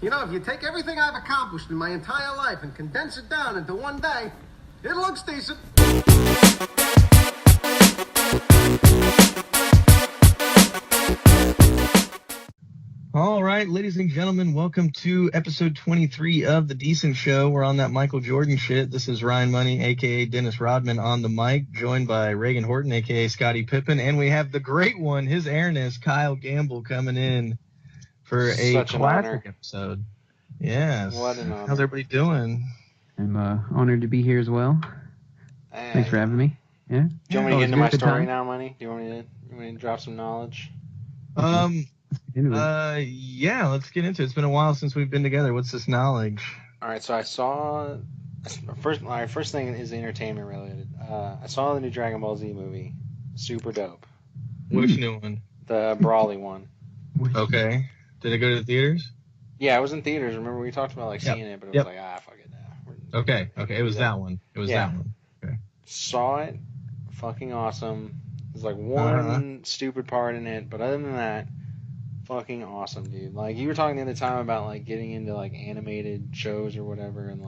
You know, if you take everything I've accomplished in my entire life and condense it down into one day, it looks decent. All right, ladies and gentlemen, welcome to episode 23 of The Decent Show. We're on that Michael Jordan shit. This is Ryan Money, a.k.a. Dennis Rodman, on the mic, joined by Reagan Horton, a.k.a. Scottie Pippen, and we have the great one, his airness, Kyle Gamble, coming in for a classic episode. Yes. What an honor. How's everybody doing? I'm honored to be here as well. Thanks for having me. Yeah. Do you want me to get into my story now, Money? Do you want me to drop some knowledge? Yeah, let's get into it. It's been a while since we've been together. What's this knowledge? All right, so I saw first thing is entertainment related. I saw the new Dragon Ball Z movie. Super dope. Which new one? The Brawly one. Okay. Did it go to the theaters? Yeah, it was in theaters. Remember we talked about seeing it, but it was fuck it. Okay. It was that one. That one. Okay. Saw it. Fucking awesome. There's one stupid part in it, but other than that, fucking awesome, dude. You were talking the other time about getting into animated shows or whatever, and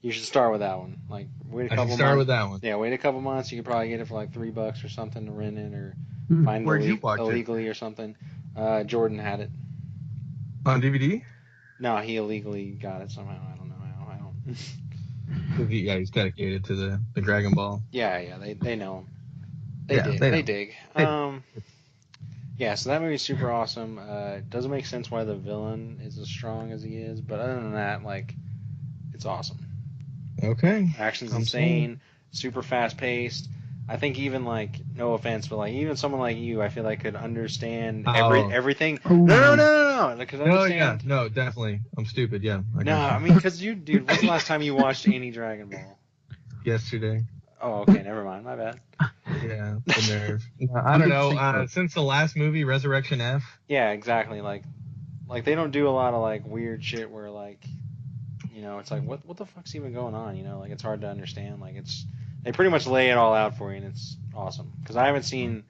you should start with that one. Wait a couple months. Start with that one. Yeah, wait a couple months. You could probably get it for $3 or something to rent it or find it illegally or something. Jordan had it on DVD. No, he illegally got it somehow. I don't know how. I don't. Yeah, he's dedicated to the Dragon Ball. Yeah, they know him. They dig. Yeah, so that movie's super awesome. It doesn't make sense why the villain is as strong as he is, but other than that, it's awesome. Okay. Action's insane, super fast paced. I think even no offense, but even someone like you, I feel could understand everything. No. Because no, definitely. I'm stupid. Yeah. Because you, dude. When's the last time you watched any Dragon Ball? Yesterday. Oh, okay, never mind. My bad. Yeah, the nerve. I don't know. Since the last movie, Resurrection F. Yeah, exactly. They don't do a lot of weird shit where it's what the fuck's even going on? It's hard to understand. They pretty much lay it all out for you, and it's awesome. Because I haven't seen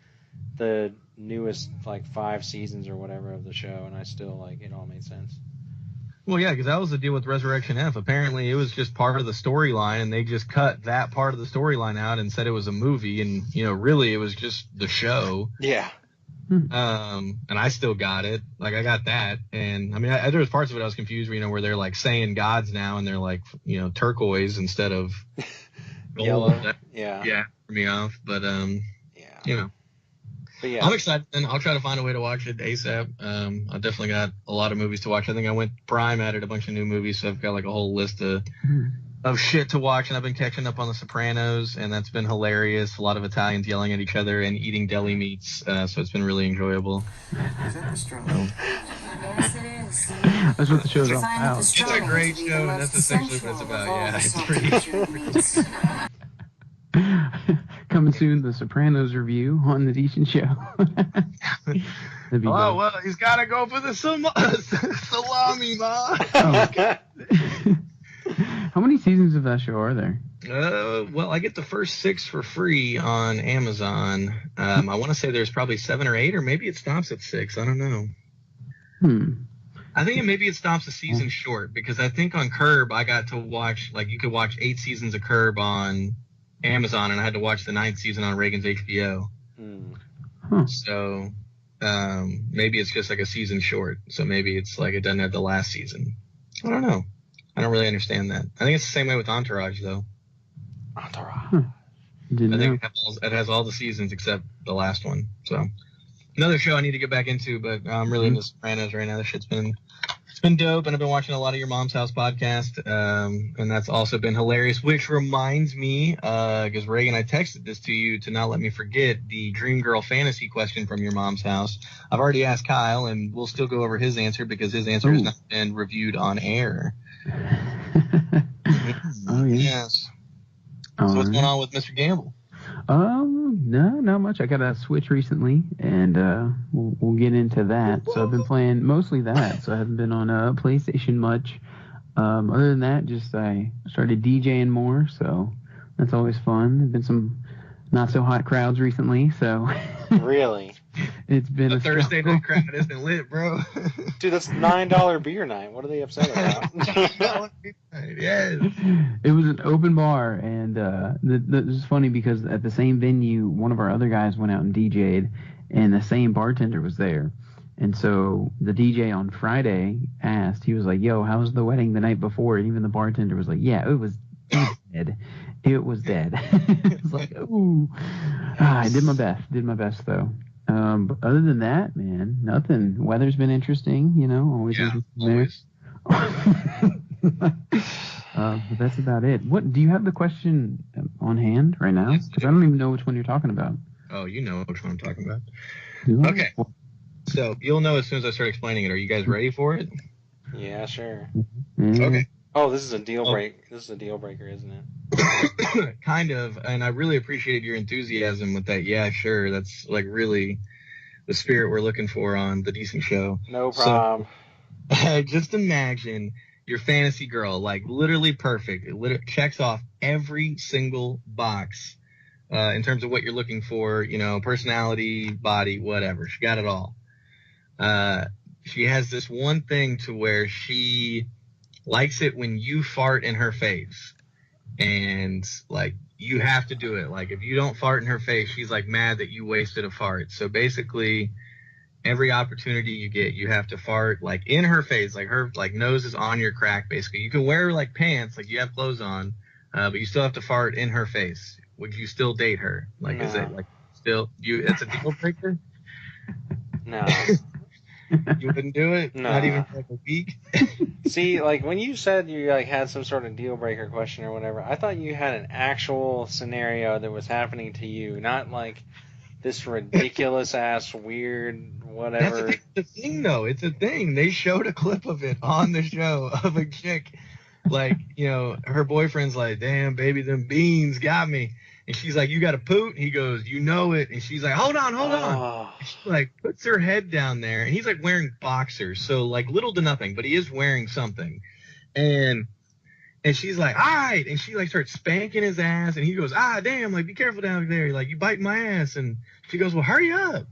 the newest 5 seasons or whatever of the show, and I still it all made sense. Well, yeah, because that was the deal with Resurrection F. Apparently, it was just part of the storyline, and they just cut that part of the storyline out and said it was a movie, and really it was just the show. Yeah. And I still got it. I got that, and there was parts of it I was confused. Where they're saying gods now, and they're turquoise instead of gold. Yellow. Yeah, threw me off, but yeah. But yeah. I'm excited, and I'll try to find a way to watch it ASAP. I definitely got a lot of movies to watch. I think I went Prime, added a bunch of new movies, so I've got a whole list of shit to watch, and I've been catching up on The Sopranos, and that's been hilarious. A lot of Italians yelling at each other and eating deli meats, so it's been really enjoyable. Is that the straw? Yes, it is. That's what the show's all about. It's a great show, and that's essentially what it's about. Yeah, it's pretty. Coming soon, The Sopranos review on The Decent Show. Well, he's got to go for the salami, Ma. How many seasons of that show are there? Well, I get the first 6 for free on Amazon. I want to say there's probably 7 or 8, or maybe it stops at 6. I don't know. I think maybe it stops a season short, because I think on Curb I got to watch, you could watch 8 seasons of Curb on Amazon, and I had to watch the 9th season on Reagan's HBO. So maybe it's just a season short. So maybe it's it doesn't have the last season. I don't know. I don't really understand that. I think it's the same way with Entourage, though. Entourage. Didn't I think know. it has all the seasons except the last one. So another show I need to get back into, but I'm really into Sopranos right now. This shit's been dope, and I've been watching a lot of your Mom's House podcast, and that's also been hilarious, which reminds me, because Reagan, I texted this to you to not let me forget the Dream Girl fantasy question from your Mom's House. I've already asked Kyle, and we'll still go over his answer because his answer has not been reviewed on air. Oh, yeah. Yes. So what's going on with Mr. Gamble? No, not much. I got a Switch recently, and we'll get into that. So I've been playing mostly that. So I haven't been on PlayStation much. Other than that, just I started DJing more, so that's always fun. There've been some not so hot crowds recently, so. Really? It's been The a Thursday struggle. night crowd isn't lit, bro. Dude, that's $9 beer night. What are they upset about? Yes. It was an open bar, and this is funny because at the same venue, one of our other guys went out and DJ'd, and the same bartender was there. And so the DJ on Friday asked, he was like, "Yo, how was the wedding the night before?" And even the bartender was like, "Yeah, it was dead. It was dead." It was like, ooh. I did my best though. But other than that, man, nothing. Weather's been interesting, always Yeah, interesting there. But that's about it. What do you have the question on hand right now? Yes, I Because do. I don't even know which one you're talking about. Oh, you know which one I'm talking about. Do I? Okay. So you'll know as soon as I start explaining it. Are you guys ready for it? Yeah, sure. Yeah. Okay. Oh, this is a deal break. This is a deal breaker, isn't it? Kind of, and I really appreciated your enthusiasm with that. Yeah, sure. That's like really the spirit we're looking for on the Decent Show. No problem. So, just imagine your fantasy girl, like literally perfect. It checks off every single box in terms of what you're looking for. Personality, body, whatever. She got it all. She has this one thing to where she likes it when you fart in her face. And like you have to do it. Like if you don't fart in her face, she's like mad that you wasted a fart. So basically every opportunity you get, you have to fart like in her face, like her like nose is on your crack basically. You can wear like pants, like you have clothes on, but you still have to fart in her face. Would you still date her? Like is it like still it's a deal breaker? No. You wouldn't do it? No. Not even for like a week? See, like when you said you like had some sort of deal breaker question or whatever, I thought you had an actual scenario that was happening to you, not like this ridiculous ass weird whatever. That's the thing though. It's a thing. They showed a clip of it on the show of a chick, like, her boyfriend's like, "Damn, baby, them beans got me." And she's like, "You got a poot?" He goes, "You know it." And she's like, "Hold on. Oh. And she like puts her head down there, and he's like wearing boxers, so like little to nothing, but he is wearing something. And she's like, "All right," and she like starts spanking his ass, and he goes, "Ah, damn, like be careful down there, like you biting my ass." And she goes, "Well, hurry up."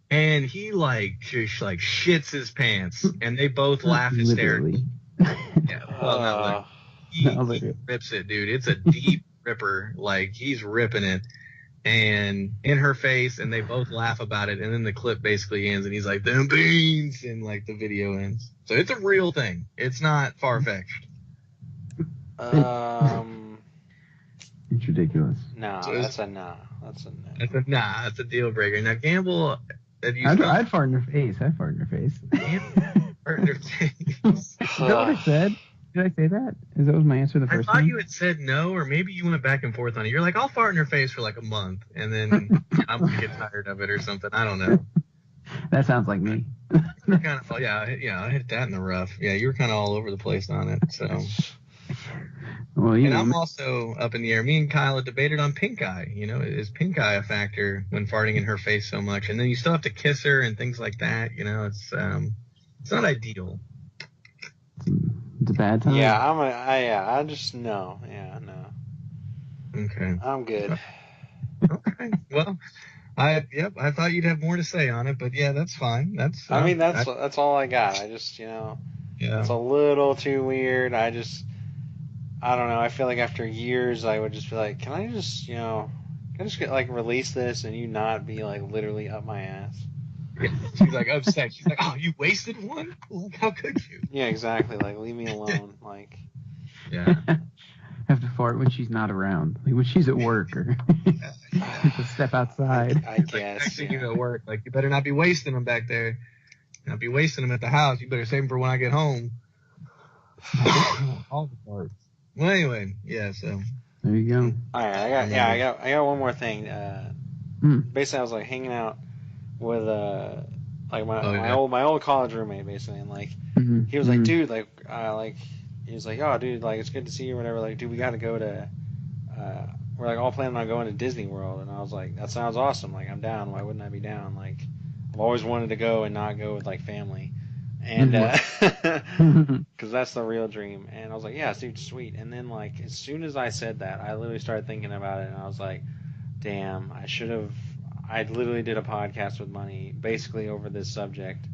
And he like just like shits his pants, and they both laugh hysterically. Yeah, well, not literally. He rips it, dude. It's a deep ripper. Like he's ripping it, and in her face, and they both laugh about it. And then the clip basically ends, and he's like, "Them beans," and like the video ends. So it's a real thing. It's not far fetched. It's ridiculous. No, So that's a no. That's a no. It's a deal breaker. Now, Gamble, I'd fart in her face. I'd fart in her face. Fart in her face. Is that what I said? Did I say that? That was my answer the I first thought time? you had said no, or maybe you went back and forth on it. You're like, "I'll fart in her face for like a month, and then I'm gonna get tired of it or something." I don't know. That sounds like me. You're kind of, I hit that in the rough. Yeah, you were kind of all over the place on it. So, Well, and I'm also up in the air. Me and Kyle had debated on pink eye. Is pink eye a factor when farting in her face so much? And then you still have to kiss her and things like that. It's not ideal. It's a bad time. Yeah, I just no. Yeah, no. Okay. I'm good. Okay. Well, I thought you'd have more to say on it, but yeah, that's fine. That's That's all I got. I just yeah. it's a little too weird. I don't know. I feel like after years, I would just be like, can I just get, like release this and you not be like literally up my ass? Yeah. She's like upset. She's like, "Oh, you wasted one? Like, how could you?" Yeah, exactly. Like leave me alone. Like Yeah. Have to fart when she's not around, like when she's at work or to step outside. I Like, guess. next thing you at work, like you better not be wasting them back there. Not be wasting them at the house. You better save them for when I get home. All the parts. Well, anyway, yeah. So There you go. All right, I got one more thing. Basically, I was like hanging out with like my old college roommate basically, and like he was like, dude, like he was like, "Oh, dude, like it's good to see you," or whatever. Like, dude, we got to go to. We're like all planning on going to Disney World, and I was like, that sounds awesome. Like, I'm down. Why wouldn't I be down? Like, I've always wanted to go and not go with like family, and because that's the real dream. And I was like, yeah, dude, sweet. And then like as soon as I said that, I literally started thinking about it, and I was like, damn, I should have I literally did a podcast with Money basically over this subject,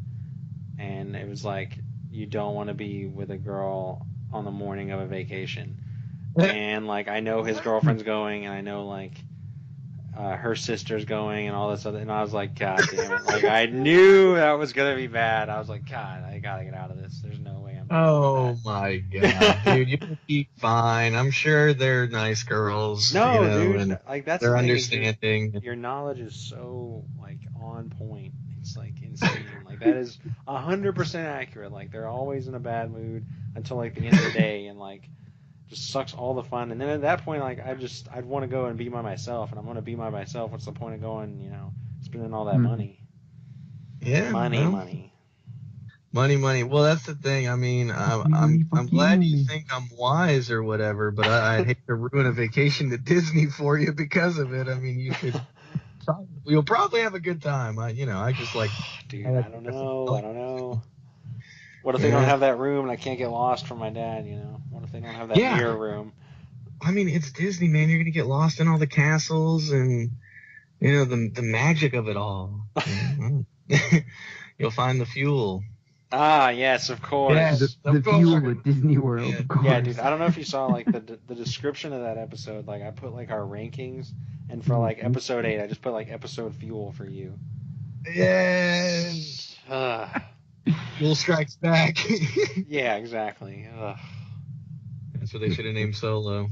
and it was like, you don't want to be with a girl on the morning of a vacation. And like, I know his girlfriend's going, and I know like her sister's going, and all this other, and I was like, God damn it! Like, I knew that was gonna be bad. I was like, God, I gotta get out of this. There's no way I'm. Oh my god, dude, you'll be fine. I'm sure they're nice girls. No, you know, dude, and like that's they're the thing, is understanding. your knowledge is so like on point. It's like insane. Like that is 100% accurate. Like they're always in a bad mood until like the end of the day, and like just sucks all the fun. And then at that point, like I'd want to go and be by myself, and I'm gonna be by myself. What's the point of going? You know, spending all that money? Yeah, Money, well, money. Money. Well, that's the thing. I mean, I'm glad you think I'm wise or whatever, but I'd hate to ruin a vacation to Disney for you because of it. I mean, you'll probably have a good time. I just like. Dude, I don't know. What if they don't have that room and I can't get lost from my dad? You know, what if they don't have that mirror room? I mean, it's Disney, man. You're gonna get lost in all the castles and the magic of it all. You'll find the fuel. Ah, yes, of course. Yeah, the fuel at Disney World, of course. Yeah, dude, I don't know if you saw, like, the description of that episode. Like, I put, like, our rankings, and for, like, episode 8, I just put, like, episode fuel for you. Yes. Fuel strikes back. Yeah, exactly. That's what they should have named Solo.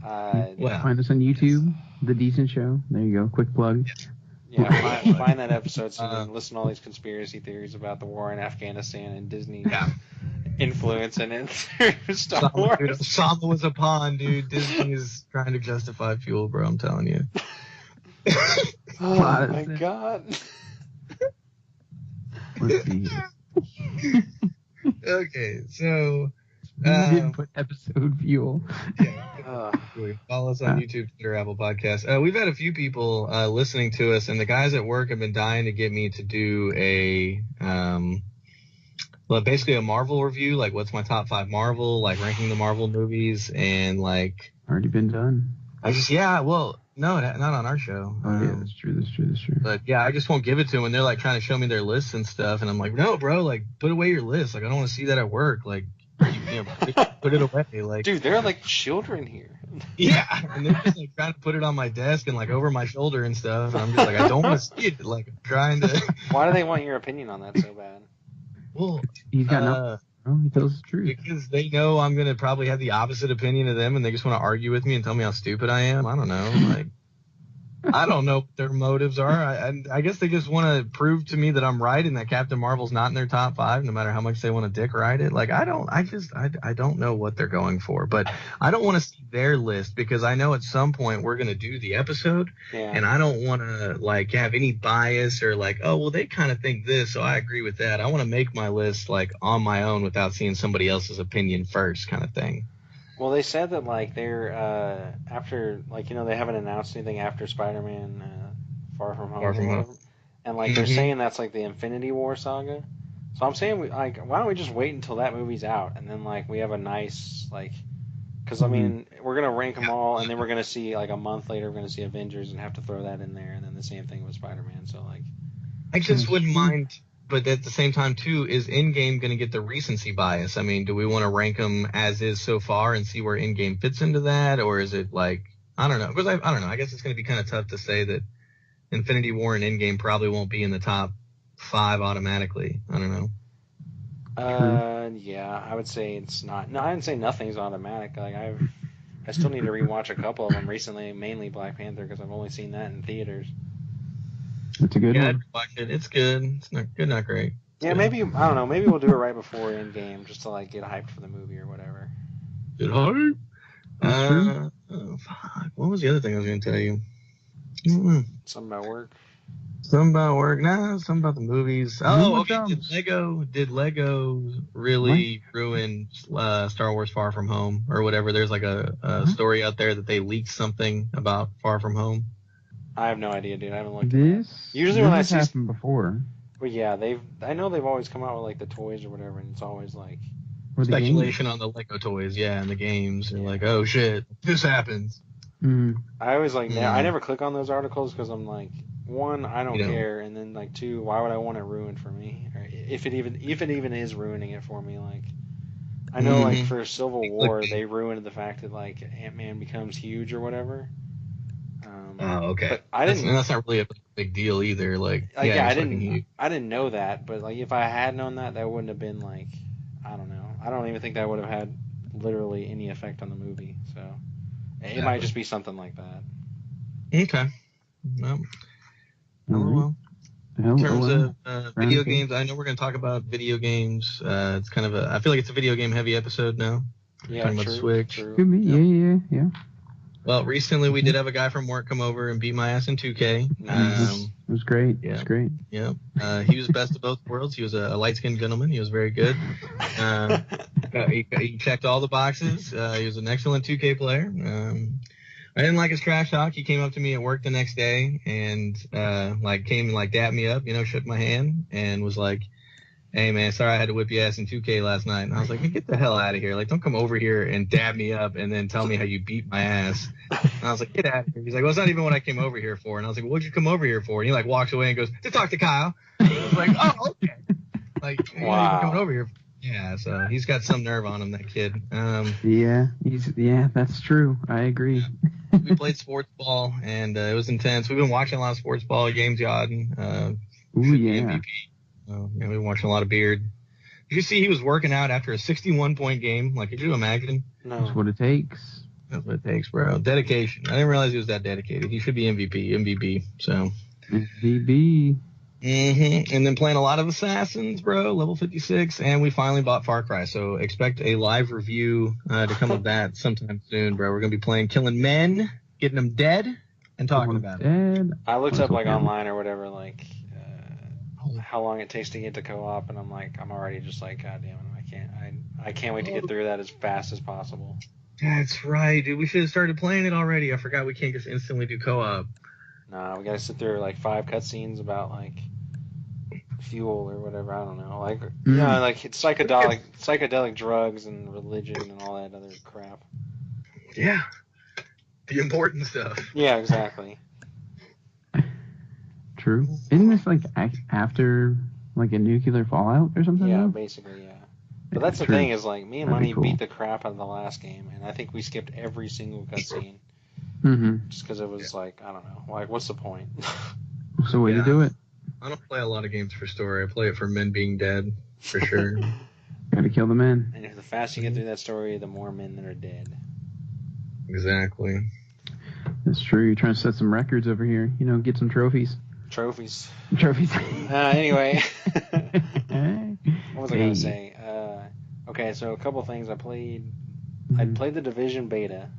Find us on YouTube, The Decent Show. There you go, quick plug. Yeah, find that episode so you can listen to all these conspiracy theories about the war in Afghanistan and Disney influence and Star Wars. Dude, Osama was a pawn, dude. Disney is trying to justify fuel, bro. I'm telling you. Oh my god. Let's see. Okay, so You didn't put episode fuel. Follow us on YouTube, Twitter, Apple Podcasts. We've had a few people listening to us, and the guys at work have been dying to get me to do basically a Marvel review, like what's my top 5 Marvel, like ranking the Marvel movies, and like already been done. No, not on our show. Oh yeah, that's true. But yeah, I just won't give it to them, and they're like trying to show me their lists and stuff, and I'm like, no, bro, like put away your list. Like I don't want to see that at work. Like, put it away. Like, dude, they're like children here. Yeah, and they're just like trying to put it on my desk and like over my shoulder and stuff, and I'm just like, I don't want to see it. Like, I'm trying to. Why do they want your opinion on that so bad? Well, he's got no. He tells the truth. Because they know I'm gonna probably have the opposite opinion of them, and they just want to argue with me and tell me how stupid I am. I don't know. Like, I don't know what their motives are. I guess they just want to prove to me that I'm right and that Captain Marvel's not in their top 5, no matter how much they want to dick ride it. Like, I don't know what they're going for, but I don't want to see their list because I know at some point we're going to do the episode, and I don't want to like have any bias or like, oh, well, they kind of think this, so I agree with that. I want to make my list like on my own without seeing somebody else's opinion first, kind of thing. Well, they said that like they're after, like, they haven't announced anything after Spider-Man Far From Home, and like they're saying that's like the Infinity War saga. So I'm saying why don't we just wait until that movie's out, and then like we have a nice like, because I mean we're gonna rank them all, and then we're gonna see like a month later we're gonna see Avengers and have to throw that in there, and then the same thing with Spider-Man. So like, I just wouldn't mind. But at the same time, too, is Endgame going to get the recency bias? I mean, do we want to rank them as is so far and see where Endgame fits into that? Or is it like, I don't know. Because I don't know. I guess it's going to be kind of tough to say that Infinity War and Endgame probably won't be in the top 5 automatically. I don't know. Yeah, I would say it's not. No, I didn't say nothing's automatic. Like I still need to rewatch a couple of them recently, mainly Black Panther, because I've only seen that in theaters. It's a good one. I'd watch it. It's good. It's not good, not great. Yeah, maybe, I don't know, maybe we'll do it right before Endgame just to like get hyped for the movie or whatever. Get hyped? Fuck. What was the other thing I was going to tell you? Something about work? Something about work? Nah, something about the movies. Oh, okay. Did Lego really ruin Star Wars Far From Home or whatever? There's like a story out there that they leaked something about Far From Home. I have no idea, dude. I haven't looked at this. Usually when I see happened before. Well, yeah, I know they've always come out with like the toys or whatever, and it's always like speculation on the Lego toys, and the games. They're like, oh shit, this happens. I always like, Mm. I never click on those articles because I'm like, one, I don't You know. care, and then like two, why would I want it ruined for me? Or if it even is ruining it for me, like I know like Mhm. for Civil War Clickbait. they ruined the fact that like Ant-Man becomes huge or whatever. Oh, okay. But I didn't That's not really a big deal either. Like, like yeah, yeah he's fucking huge. I didn't know that, but like if I had known that, that wouldn't have been like I don't know. I don't even think that would have had literally any effect on the movie. So it might just be something like that. Okay. Well, All in terms right. of video games, I know we're going to talk about video games. It's kind of I feel like it's a video game heavy episode now. Yeah, Talking about the Switch. True. Could be. Yeah. Well, recently we did have a guy from work come over and beat my ass in 2K. Nice. It was great. Yeah. It was great. Yeah. He was best of both worlds. He was a light-skinned gentleman. He was very good. He checked all the boxes. He was an excellent 2K player. I didn't like his trash talk. He came up to me at work the next day and came and dapped me up, shook my hand and was like, "Hey man, sorry I had to whip your ass in 2K last night." And I was like, "Get the hell out of here! Like, don't come over here and dab me up and then tell me how you beat my ass." And I was like, "Get out of here!" He's like, "Well, it's not even what I came over here for." And I was like, "What'd you come over here for?" And he walks away and goes, "To talk to Kyle." And I was like, "Oh, okay." Like, you're not even coming over here. Yeah, so he's got some nerve on him, that kid. That's true. I agree. We played sports ball and it was intense. We've been watching a lot of sports ball games, Yodin. Ooh, yeah. MVP. We've been watching a lot of Beard. Did you see he was working out after a 61-point game? Like, could you imagine? No. That's what it takes. That's what it takes, bro. Dedication. I didn't realize he was that dedicated. He should be MVP. So. VB. And then playing a lot of Assassins, bro. Level 56, and we finally bought Far Cry. So expect a live review to come of that sometime soon, bro. We're gonna be killing men, getting them dead, and talking about it. I looked up online or whatever, how long it takes to get to co-op, and I'm already just like, God damn it, I can't wait to get through that as fast as possible. That's right, dude. We should have started playing it already. I forgot we can't just instantly do co-op. Nah, we gotta sit through 5 cutscenes about fuel or whatever. I don't know, it's psychedelic drugs and religion and all that other crap. Yeah, the important stuff. Yeah, exactly. True. Isn't this after a nuclear fallout or something? Yeah, though? basically, yeah. But that's the True. thing is me and That'd be Money cool. beat the crap out of the last game, and I think we skipped every single cutscene. Just because it was I don't know, what's the point? It's the way to do it. I don't play a lot of games for story. I play it for men being dead, for sure. Gotta kill the men. And the faster you get through that story, the more men that are dead. Exactly. That's true. You're trying to set some records over here. Get some trophies. Trophies. Hey. Anyway. What was I going to say? Okay, so a couple things. I played the Division beta.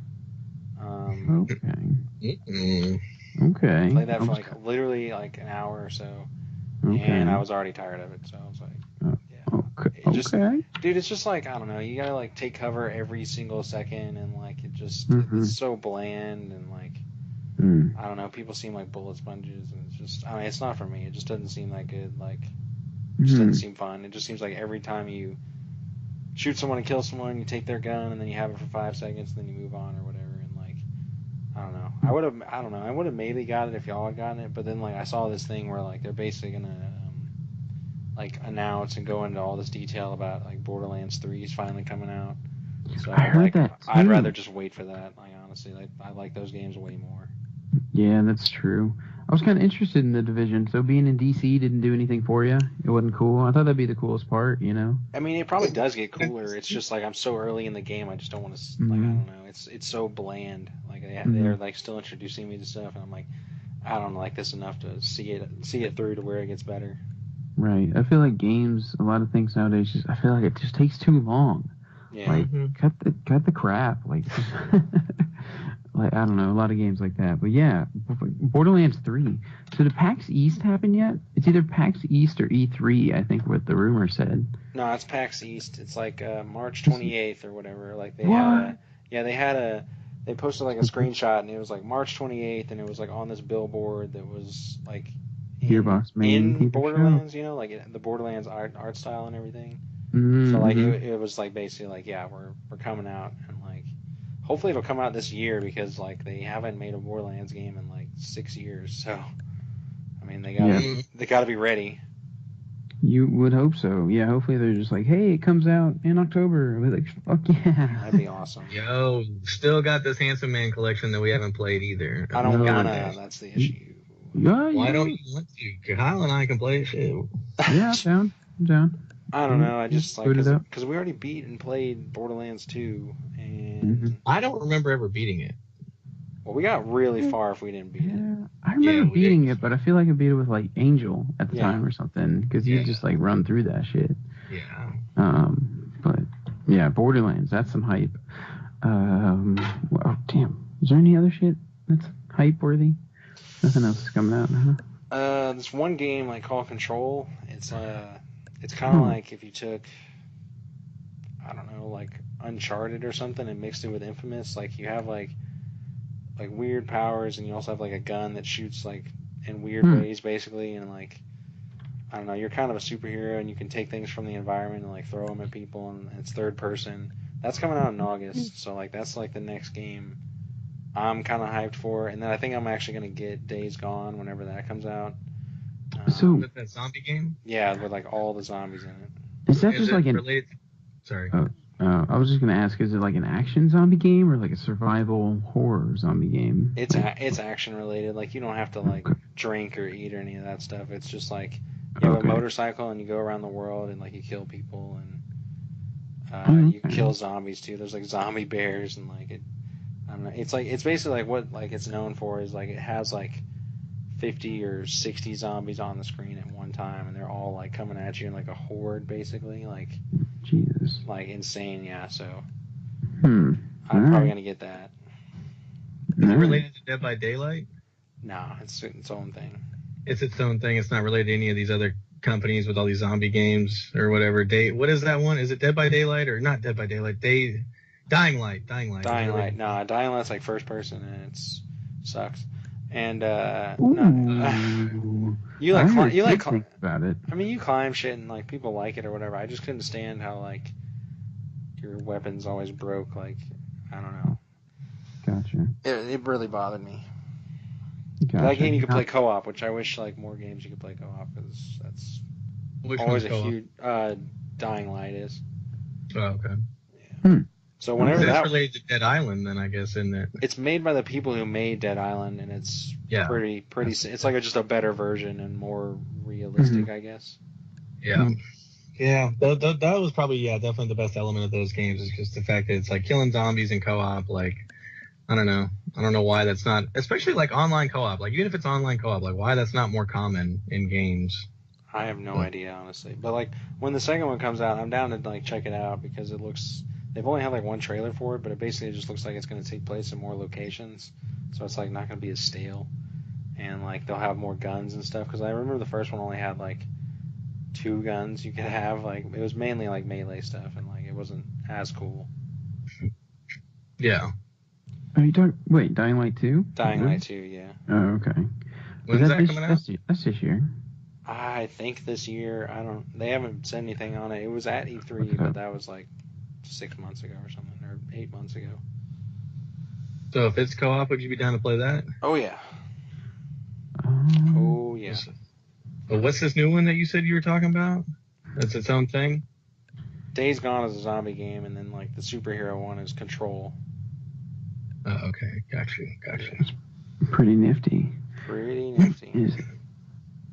Okay. Played that for literally an hour or so. Okay. And I was already tired of it, so I was like, Okay. Dude, it's just I don't know, you gotta take cover every single second, and it just it's so bland, and I don't know, people seem like bullet sponges, and it's just it's not for me. It just doesn't seem that good. It just doesn't seem fun. It just seems like every time you shoot someone and kill someone, you take their gun and then you have it for 5 seconds, and then you move on or whatever. And I don't know. I would have maybe got it if y'all had gotten it, but then I saw this thing where they're basically gonna announce and go into all this detail about Borderlands 3 is finally coming out. So I heard that too. I'd rather just wait for that. Honestly, I like those games way more. Yeah, that's true. I was kind of interested in the Division, so being in DC didn't do anything for you. It wasn't cool. I thought that'd be the coolest part, I mean, it probably does get cooler. It's just I'm so early in the game. I just don't want to. I don't know. It's so bland. They're still introducing me to stuff, and I'm I don't like this enough to see it through to where it gets better. Right. I feel like games, a lot of things nowadays, I feel like it just takes too long. Yeah. Cut the crap. I don't know, a lot of games like that. But yeah, Borderlands 3. So did PAX East happen yet? It's either PAX East or E3, I think, what the rumor said. No, it's PAX East. It's March 28th or whatever. They posted a screenshot, and it was March 28th, and it was on this billboard that was Gearbox in Borderlands, the Borderlands art style and everything. So it was basically we're coming out, and hopefully it'll come out this year because like they haven't made a Borderlands game in like 6 years. So I mean they gotta be ready. You would hope so. Yeah, hopefully they're just like, hey, it comes out in October. We're like, fuck yeah. That'd be awesome. Yo, still got this Handsome Man collection that we haven't played either. I don't No. wanna. That's the issue. Yeah, Why don't you want to? Kyle and I can play shit. Yeah, I'm down. I don't know. I just like Boot it up. because we already beat and played Borderlands 2, and Mhm. I don't remember ever beating it. well, we got really far if we didn't beat it. Yeah, I remember we beating did. it, but I feel like I beat it with like Angel at the Yeah. time or something, because you Yeah. just like run through that shit. Yeah. But yeah, Borderlands, that's some hype. Oh damn, is there any other shit that's hype worthy? Nothing else is coming out, huh? This one game like called Control. It's kind of like if you took, I don't know, like Uncharted or something and mixed it with Infamous. Like you have like weird powers, and you also have like a gun that shoots like in weird ways, basically, and like I don't know, you're kind of a superhero, and you can take things from the environment and like throw them at people, and it's third person. That's coming out in August, so like that's like the next game I'm kind of hyped for, and then I think I'm actually gonna get Days Gone whenever that comes out. So With that zombie game? Yeah, with like all the zombies in it. is that Is just it like an? related? Sorry. I was just gonna ask, is it like an action zombie game or like a survival horror zombie game? It's action related. Like you don't have to like drink or eat or any of that stuff. It's just like you have Okay. a motorcycle and you go around the world and like you kill people and you kill zombies too. There's like zombie bears and like it. I don't know. It's like it's basically like what like it's known for is like it has like 50 or 60 zombies on the screen at one time, and they're all like coming at you in like a horde, basically, like Jesus. insane. Yeah, so Hmm. I'm Alright. probably gonna get that. Is it related to Dead by Daylight? No, it's its own thing. It's its own thing. It's not related to any of these other companies with all these zombie games or whatever. What is that one? Is it Dead by Daylight or not Dead by Daylight? Dying Light. Dying Light. No, Dying Light's like first person and it's sucks. And Ooh. you like think about it. I mean, you climb shit and like people like it or whatever. I just couldn't stand how like your weapons always broke. Like I don't know. Gotcha. It really bothered me. Gotcha. That game you could play co-op, which I wish like more games you could play co-op because that's Which always one's a co-op? huge. Dying Light is. Oh, okay. So whenever That's that related to Dead Island, then I guess, isn't it? it's made by the people who made Dead Island, and it's pretty. It's like just a better version and more realistic, I guess. Yeah. Yeah, that was probably definitely the best element of those games is just the fact that it's like killing zombies in co-op. Like, I don't know why that's not, especially like online co-op. Like even if it's online co-op, like why that's not more common in games. I have no idea, honestly. But like when the second one comes out, I'm down to like check it out because it looks. They've only had like one trailer for it, but it basically just looks like it's going to take place in more locations. So it's like not going to be as stale, and like they'll have more guns and stuff. Because I remember the first one only had like 2 guns you could have. Like it was mainly like melee stuff, and like it wasn't as cool. Yeah. Are you talking? Wait, Dying Light 2? Dying Light 2, yeah. Oh, okay. When's that coming out? That's this year. I think this year. They haven't said anything on it. It was at E3, but that was like 6 months ago or something, or 8 months ago. So if it's co-op, would you be down to play that? Oh yeah. Um, Oh yeah. But what's this new one that you said you were talking about? That's its own thing? Days Gone is a zombie game, and then like the superhero one is Control. Oh, okay. Gotcha. Pretty nifty. Pretty nifty. Is it?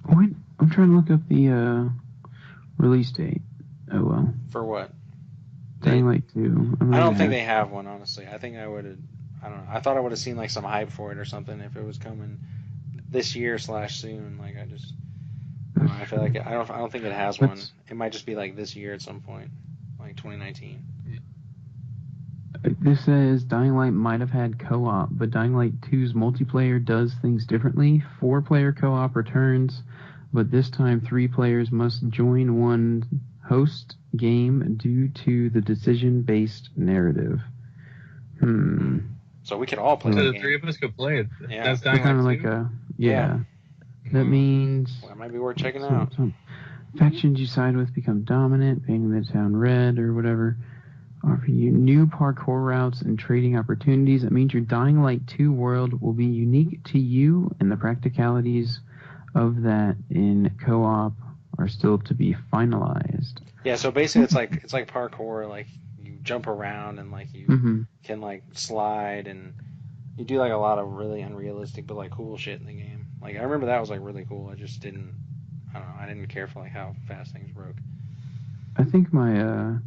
Wait, I'm trying to look up the release date. Oh well. For what? Dying Light 2. I don't think they have one, honestly. I think I don't know. I thought I would have seen like some hype for it or something if it was coming this year / soon. Like I feel like I don't think it has one. It might just be like this year at some point, like 2019. This says Dying Light might have had co-op, but Dying Light 2's multiplayer does things differently. 4-player co-op returns, but this time 3 players must join one host game due to the decision-based narrative. So we could all play So the the game. 3 of us could play it. Yeah. That's Kind Dying of Light like 2? yeah. That means Well, that might be worth checking out. some factions you side with become dominant, painting the town red or whatever. Offer you new parkour routes and trading opportunities. It means your Dying Light 2 world will be unique to you, and the practicalities of that in co-op are still to be finalized. Yeah, so basically it's like parkour, like you jump around and like you can like slide and you do like a lot of really unrealistic but like cool shit in the game. Like I remember that was like really cool. I just didn't I didn't care for like how fast things broke. I think my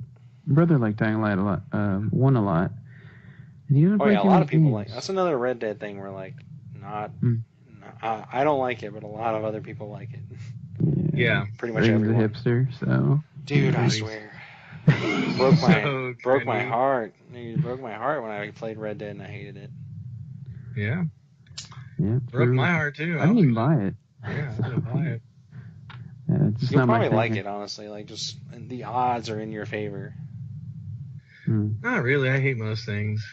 brother liked Dying Light a lot, one a lot. And he didn't Oh play yeah, a too lot many of people games. like that's another Red Dead thing where like I don't like it, but a lot of other people like it. Yeah. Pretty much Raven's everyone. a hipster, so. Dude, I Nice. swear. So broke my trendy. heart. Dude, broke my heart when I played Red Dead and I hated it. Yeah. Yeah, Broke true. my heart too. I didn't even buy it. Yeah, I didn't buy it. Yeah, it's just You'll not my probably thing. like it, honestly. Like, just the odds are in your favor. Not really. I hate most things.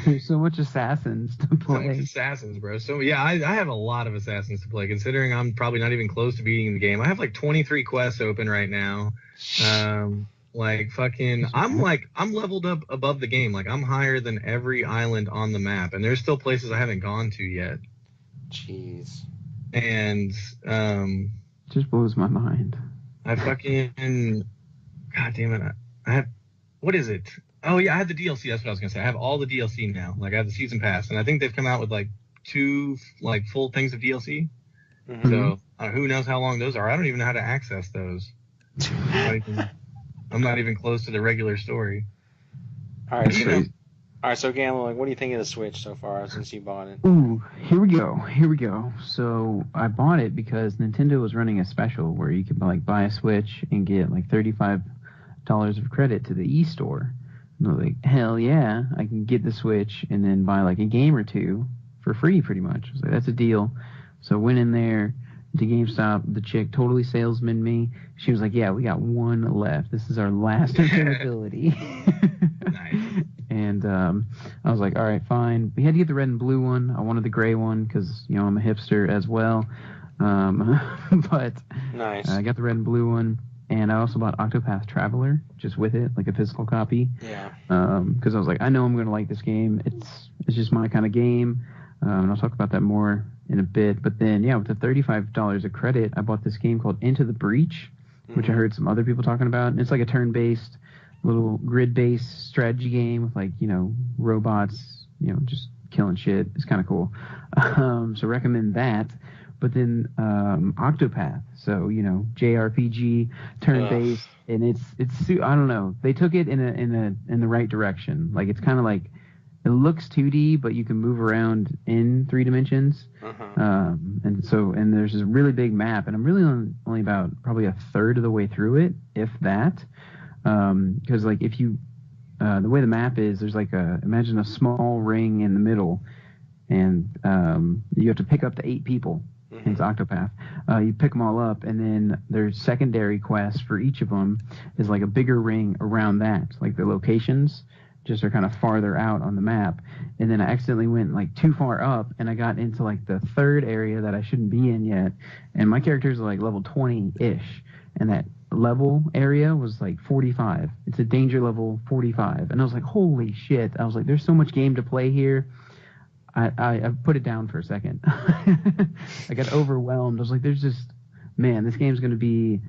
There's so much Assassins to So much play. Assassins, bro. So yeah, I have a lot of Assassins to play. Considering I'm probably not even close to beating the game. I have like 23 quests open right now. Like fucking, I'm leveled up above the game. Like I'm higher than every island on the map, and there's still places I haven't gone to yet. Jeez. And Just blows my mind. I fucking, god damn it, I have, what is it? Oh yeah, I have the DLC. That's what I was gonna say. I have all the DLC now. Like I have the season pass, and I think they've come out with like 2 like full things of DLC. Mm-hmm. So who knows how long those are? I don't even know how to access those. I'm not even close to the regular story. All right, so Gamble, like, what do you think of the Switch so far since you bought it? Ooh, here we go. So I bought it because Nintendo was running a special where you could like buy a Switch and get like $35 of credit to the e-store. And I was like, hell yeah, I can get the Switch and then buy like a game or two for free pretty much. I was like, that's a deal. So I went in there to GameStop. The chick totally salesman me. She was like, yeah, we got one left. This is our last availability. Nice. And I was like, all right, fine. We had to get the red and blue one. I wanted the gray one because, you know, I'm a hipster as well. But Nice. I got the red and blue one. And I also bought Octopath Traveler just with it, like a physical copy. Yeah. Because I was like, I know I'm going to like this game. It's just my kind of game. And I'll talk about that more in a bit. But then, yeah, with the $35 of credit, I bought this game called Into the Breach, which I heard some other people talking about. And it's like a turn-based, little grid-based strategy game with, like, you know, robots, you know, just killing shit. It's kind of cool. So recommend that. But then Octopath, so, you know, JRPG, turn-based, and it's I don't know. They took it in the right direction. Like, it's kind of like, it looks 2D, but you can move around in 3 dimensions. And there's this really big map, and I'm really only about probably a third of the way through it, if that. Because like if you, the way the map is, there's like imagine a small ring in the middle, and you have to pick up the 8 people. Hence Octopath. You pick them all up, and then there's secondary quests for each of them is like a bigger ring around that, like the locations just are kind of farther out on the map. And then I accidentally went like too far up, and I got into like the 3rd area that I shouldn't be in yet, and my characters are like level 20-ish, and that level area was like 45. It's a danger level 45, and I was like, holy shit. I was like, there's so much game to play here. I put it down for a second. I got overwhelmed. I was like, there's just, man, this game's going to be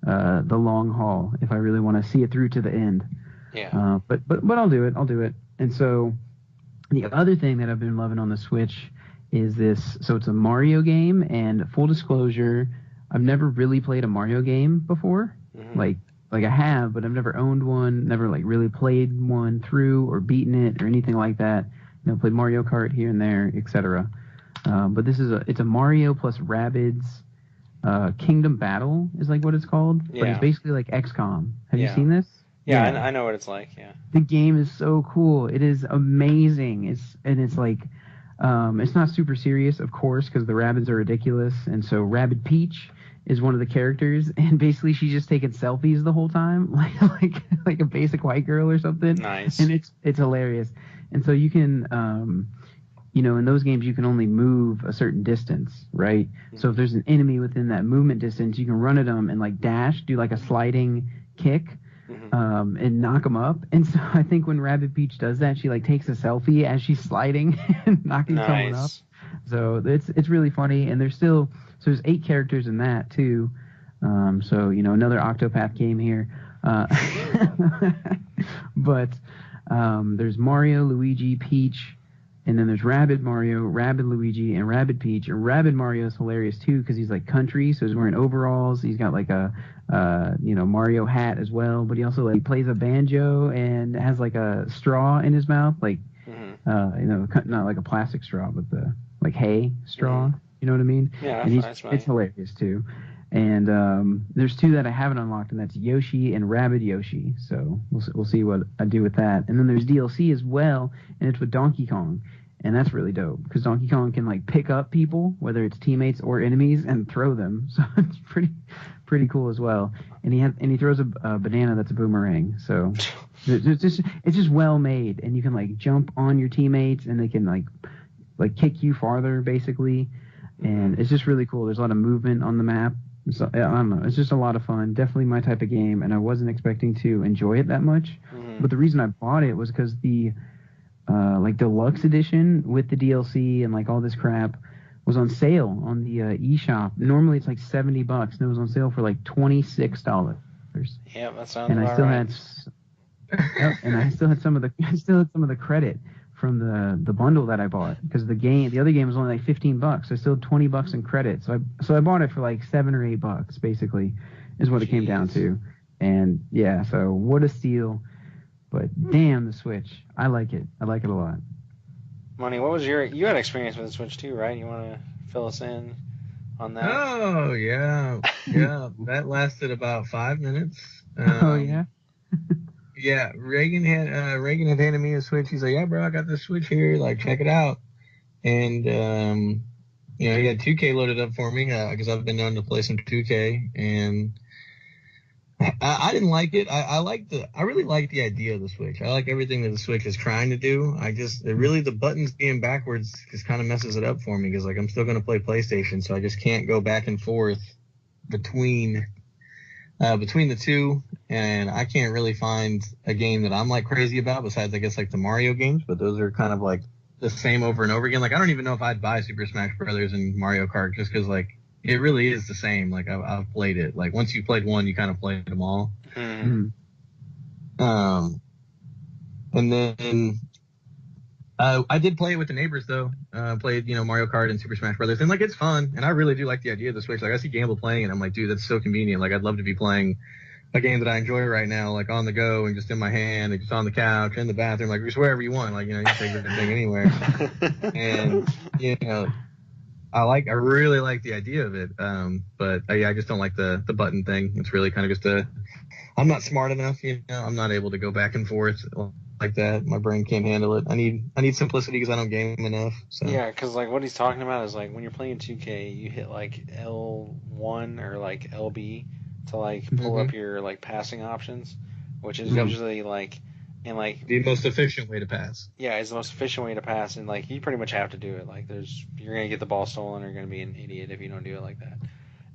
the long haul if I really want to see it through to the end. Yeah. But I'll do it. And so the other thing that I've been loving on the Switch is this. So it's a Mario game, and full disclosure, I've never really played a Mario game before. Like I have, but I've never owned one, never like really played one through or beaten it or anything like that. You know, played Mario Kart here and there, etc. But this is it's a Mario plus Rabbids Kingdom Battle is like what it's called. Yeah. But it's basically like XCOM. Have you Yeah. seen this? Yeah, I know what it's like. Yeah. The game is so cool. It is amazing. It's like it's not super serious, of course, because the Rabbids are ridiculous. And so Rabbid Peach is one of the characters, and basically she's just taking selfies the whole time, like a basic white girl or something. Nice. And it's hilarious. And so you can, you know, in those games you can only move a certain distance, right? So if there's an enemy within that movement distance, you can run at them and like dash, do like a sliding kick. and knock them up. And so I think when Rabbit Peach does that, she like takes a selfie as she's sliding and knocking someone up. Nice. So it's really funny. And there's 8 characters in that too. So another Octopath game here. But there's Mario, Luigi, Peach, and then there's Rabid Mario, Rabid Luigi, and Rabid Peach. And Rabid Mario is hilarious too because he's like country, so he's wearing overalls. He's got like a Mario hat as well, but he also like plays a banjo and has like a straw in his mouth, like not like a plastic straw, but the like hay straw. You know what I mean? Yeah, and that's funny. it's hilarious too. And there's 2 that I haven't unlocked, and that's Yoshi and Rabbid Yoshi. So we'll see what I do with that. And then there's DLC as well, and it's with Donkey Kong, and that's really dope because Donkey Kong can like pick up people, whether it's teammates or enemies, and throw them. So it's pretty cool as well. And he throws a banana that's a boomerang. So it's just well made, and you can like jump on your teammates, and they can like kick you farther basically. And it's just really cool. There's a lot of movement on the map. So I don't know. It's just a lot of fun. Definitely my type of game, and I wasn't expecting to enjoy it that much. But the reason I bought it was because the like deluxe edition with the DLC and like all this crap was on sale on the eShop. Normally it's like $70, and it was on sale for like $26. Yeah, that sounds and I about still right. and I still had some of the credit from the bundle that I bought because the other game was only like $15. So I still had $20 in credit. So I bought it for like $7 or $8 basically is what it came down to. And yeah, so what a steal. But damn the Switch. I like it. I like it a lot. Money, what was you had experience with the Switch too, right? You want to fill us in on that? Oh yeah. That lasted about 5 minutes. Oh yeah. Yeah, Reagan had handed me a Switch. He's like, "Yeah, bro, I got this Switch here. Like, check it out." And he had 2K loaded up for me because I've been known to play some 2K, and I didn't like it. I really like the idea of the Switch. I like everything that the Switch is trying to do. The buttons being backwards just kind of messes it up for me because like I'm still going to play PlayStation, so I just can't go back and forth between the two, and I can't really find a game that I'm like crazy about besides I guess like the Mario games, but those are kind of like the same over and over again. Like I don't even know if I'd buy Super Smash Brothers and Mario Kart just because like it really is the same. Like I've played it. Like once you played one, you kind of played them all. Mm-hmm. And then I did play it with the neighbors though. Played Mario Kart and Super Smash Brothers, and like it's fun. And I really do like the idea of the Switch. Like I see Gamble playing it, I'm like, dude, that's so convenient. Like I'd love to be playing a game that I enjoy right now, like on the go and just in my hand, and just on the couch, in the bathroom, like just wherever you want. Like you can take the thing anywhere. And I really like the idea of it. But I just don't like the button thing. It's really kind of just I'm not smart enough. I'm not able to go back and forth like that. My brain can't handle it. I need simplicity because I don't game enough. So. Yeah, because like what he's talking about is like when you're playing 2K, you hit like L1 or like LB to like pull up your like passing options, which is usually like the most efficient way to pass. Yeah, it's the most efficient way to pass, and like you pretty much have to do it. Like you're gonna get the ball stolen, or you're gonna be an idiot if you don't do it like that.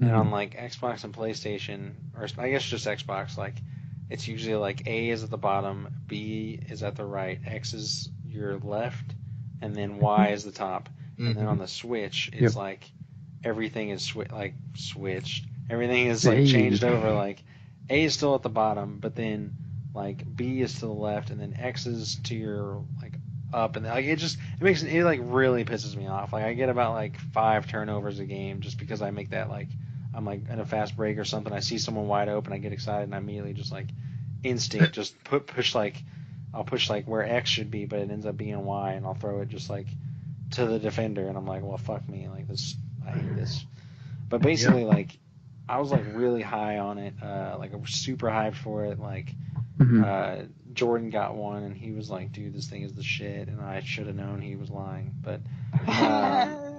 And on like Xbox and PlayStation, or I guess just Xbox, like it's usually like A is at the bottom, B is at the right, X is your left, and then Y is the top. And then on the Switch, it's like everything is switched. Everything is like changed over. Like A is still at the bottom, but then like B is to the left, and then X is to your like up, and like it like really pisses me off. Like I get about like 5 turnovers a game just because I make that like I'm like in a fast break or something. I see someone wide open, I get excited, and I immediately just like instinct just push like I'll push like where X should be, but it ends up being Y, and I'll throw it just like to the defender, and I'm like, well, fuck me, like this, I hate this. But basically, like I was like really high on it, like I was super hyped for it, like. Jordan got one, and he was like, dude, this thing is the shit, and I should have known he was lying. But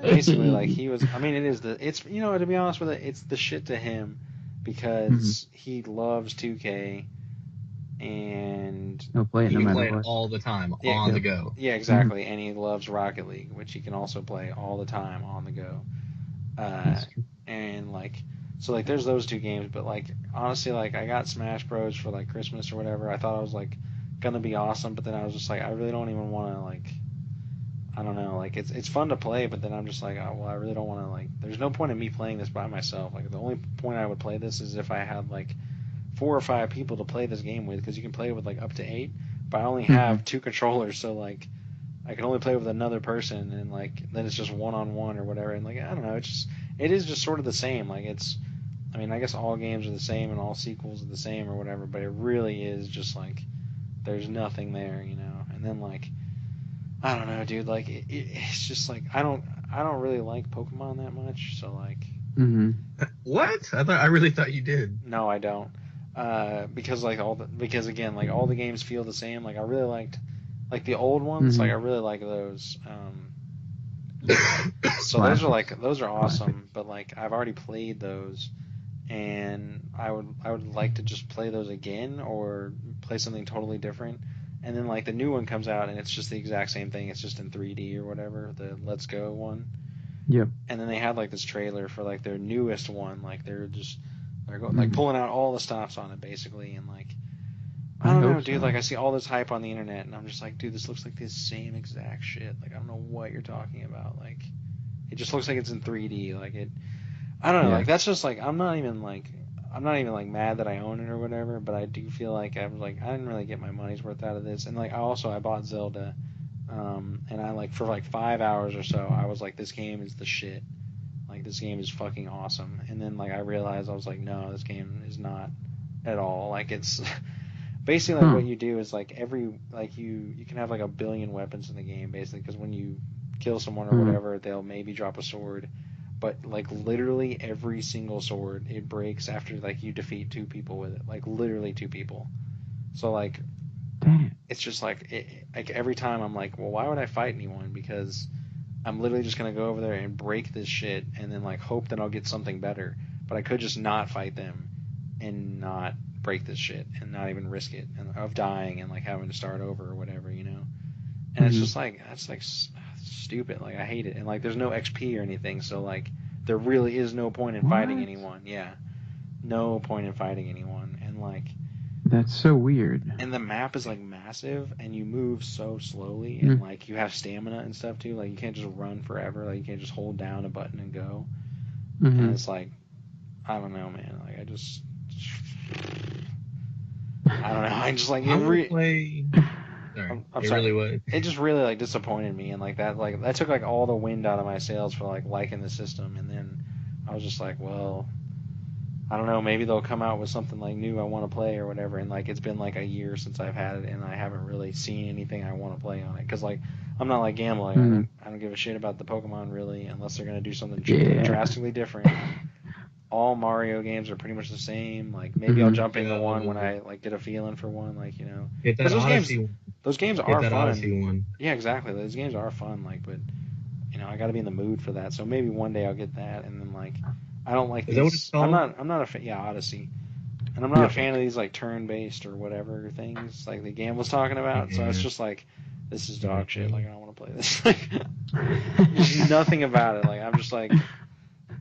basically, like he was, I mean, it's to be honest with it, it's the shit to him because he loves 2K, and he'll play it he no can matter play it what. all the time on the go. Yeah, exactly. And he loves Rocket League, which he can also play all the time on the go. And like, So like there's those two games, but like honestly, like I got Smash Bros for like Christmas or whatever. I thought I was like gonna be awesome, but then I was just like, I really don't even want to like. I don't know, like it's fun to play, but then I'm just like, oh, well, I really don't want to like. There's no point in me playing this by myself. Like the only point I would play this is if I had like 4 or 5 people to play this game with, because you can play with like up to 8. But I only have 2 controllers, so like I can only play with another person, and like then it's just one-on-one or whatever. And like I don't know, it is just sort of the same. Like I mean, I guess all games are the same and all sequels are the same or whatever, but it really is just like there's nothing there, you know. And then like I don't know, dude. Like it's just like I don't really like Pokemon that much. So like, What? I really thought you did. no, I don't. Because again, like all the games feel the same. Like I really liked like the old ones. Like I really like those. So those are awesome. But like I've already played those, and I would like to just play those again or play something totally different. And then like the new one comes out and it's just the exact same thing. It's just in 3D or whatever, the Let's Go one. Yep. And then they had like this trailer for like their newest one. Like they're going like pulling out all the stops on it basically. And like I don't know, dude. Like I see all this hype on the internet and I'm just like, dude, this looks like the same exact shit. Like I don't know what you're talking about. Like it just looks like it's in 3D. Like I don't know. Yeah. Like that's just like I'm not even like mad that I own it or whatever, but I do feel like I didn't really get my money's worth out of this. And like I bought Zelda, and I like for like 5 hours or so I was like, this game is the shit. Like this game is fucking awesome. And then like I realized I was like, no, this game is not at all. Like it's basically like what you do is like you can have like 1 billion weapons in the game basically, because when you kill someone or whatever, they'll maybe drop a sword. But like literally every single sword, it breaks after like you defeat 2 people with it, like literally 2 people. So like, it's just like like every time I'm like, well, why would I fight anyone? Because I'm literally just gonna go over there and break this shit, and then like hope that I'll get something better. But I could just not fight them and not break this shit and not even risk it of dying and like having to start over or whatever, you know. And it's just like that's like stupid. Like I hate it. And like there's no XP or anything, so like there really is no point in fighting anyone. Yeah, no point in fighting anyone. And like that's so weird. And the map is like massive, and you move so slowly, and like you have stamina and stuff too. Like you can't just run forever. Like you can't just hold down a button and go. And it's like I don't know, man. Like I don't know. I just like Sorry, I'm it sorry. really was. It just really like disappointed me, and like that took like all the wind out of my sails for like liking the system. And then I was just like, well, I don't know, maybe they'll come out with something like new I want to play or whatever. And like it's been like a year since I've had it, and I haven't really seen anything I want to play on it, because like I'm not like gambling. I don't give a shit about the Pokemon really, unless they're gonna do something drastically different. All Mario games are pretty much the same. Like maybe I'll jump into one when I like get a feeling for one, like, you know. Get that Those games are fun. Odyssey one. Yeah, exactly. Those games are fun, like, but you know, I got to be in the mood for that. So maybe one day I'll get that, and then like I don't like Is that what it's called? I'm not a fan. Yeah, Odyssey. And I'm not a fan of these like turn-based or whatever things like the game was talking about. So it's just like, this is dog shit. Like I don't want to play this. There's nothing about it. Like I'm just like,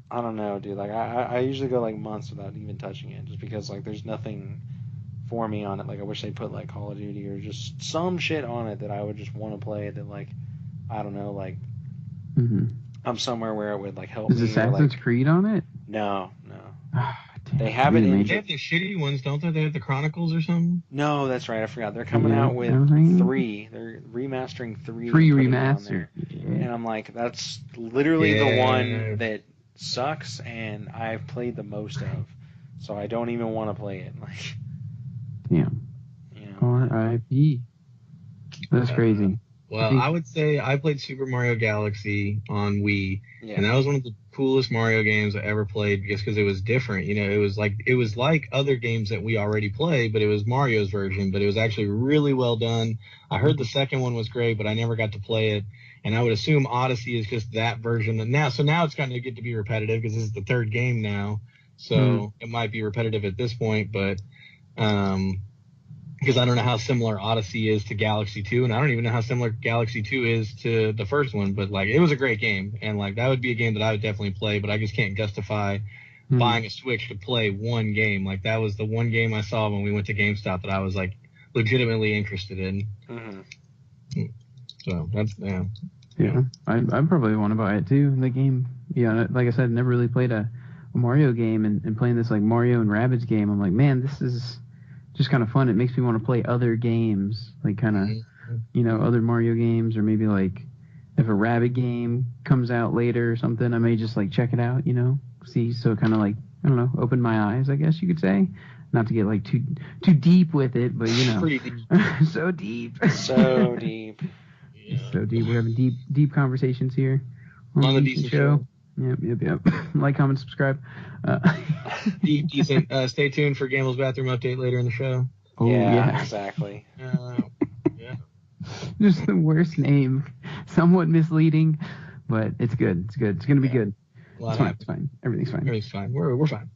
I don't know, dude. Like I usually go like months without even touching it, just because like there's nothing for me on it. Like I wish they put like Call of Duty or just some shit on it that I would just want to play. That like I don't know, like I'm somewhere where it would like help me. Is Assassin's Creed on it? No. Oh, They have it in. They have the shitty ones, don't they? They have the Chronicles or something. No, that's right. I forgot. They're coming out with 3. They're remastering 3. 3 remastered. And I'm like, that's literally the one that sucks, and I've played the most of. So I don't even want to play it. Like, damn. You know. R.I.P. That's crazy. Well, I would say I played Super Mario Galaxy on Wii, and that was one of the coolest Mario games I ever played, just because it was different. You know, it was like other games that we already play, but it was Mario's version. But it was actually really well done. I heard the second one was great, but I never got to play it. And I would assume Odyssey is just that version. And now it's kind of get to be repetitive, because this is the 3rd game now, so it might be repetitive at this point. But because I don't know how similar Odyssey is to Galaxy 2, and I don't even know how similar Galaxy 2 is to the first one, but like it was a great game, and like that would be a game that I would definitely play, but I just can't justify buying a Switch to play one game. Like, that was the one game I saw when we went to GameStop that I was, like, legitimately interested in. Mm-hmm. So, that's, yeah. Yeah, I probably want to buy it too. The game, yeah, like I said, never really played a Mario game, and playing this like Mario and Rabbids game, I'm like, man, this is just kind of fun. It makes me want to play other games, like kind of, other Mario games, or maybe like if a Rabbit game comes out later or something, I may just like check it out, see. So kind of like, I don't know, open my eyes, I guess you could say. Not to get like too deep with it, but Pretty deep. so deep. So deep. Yeah. So deep. We're having deep conversations here On the decent show. Yep. Like, comment, subscribe. Decent. Stay tuned for Gamble's Bathroom update later in the show. Oh, yeah. Exactly. Yeah. Just the worst name. Somewhat misleading, but it's good. It's good. It's going to be good. It's fine. It's fine. Everything's fine. Everything's fine. We're fine.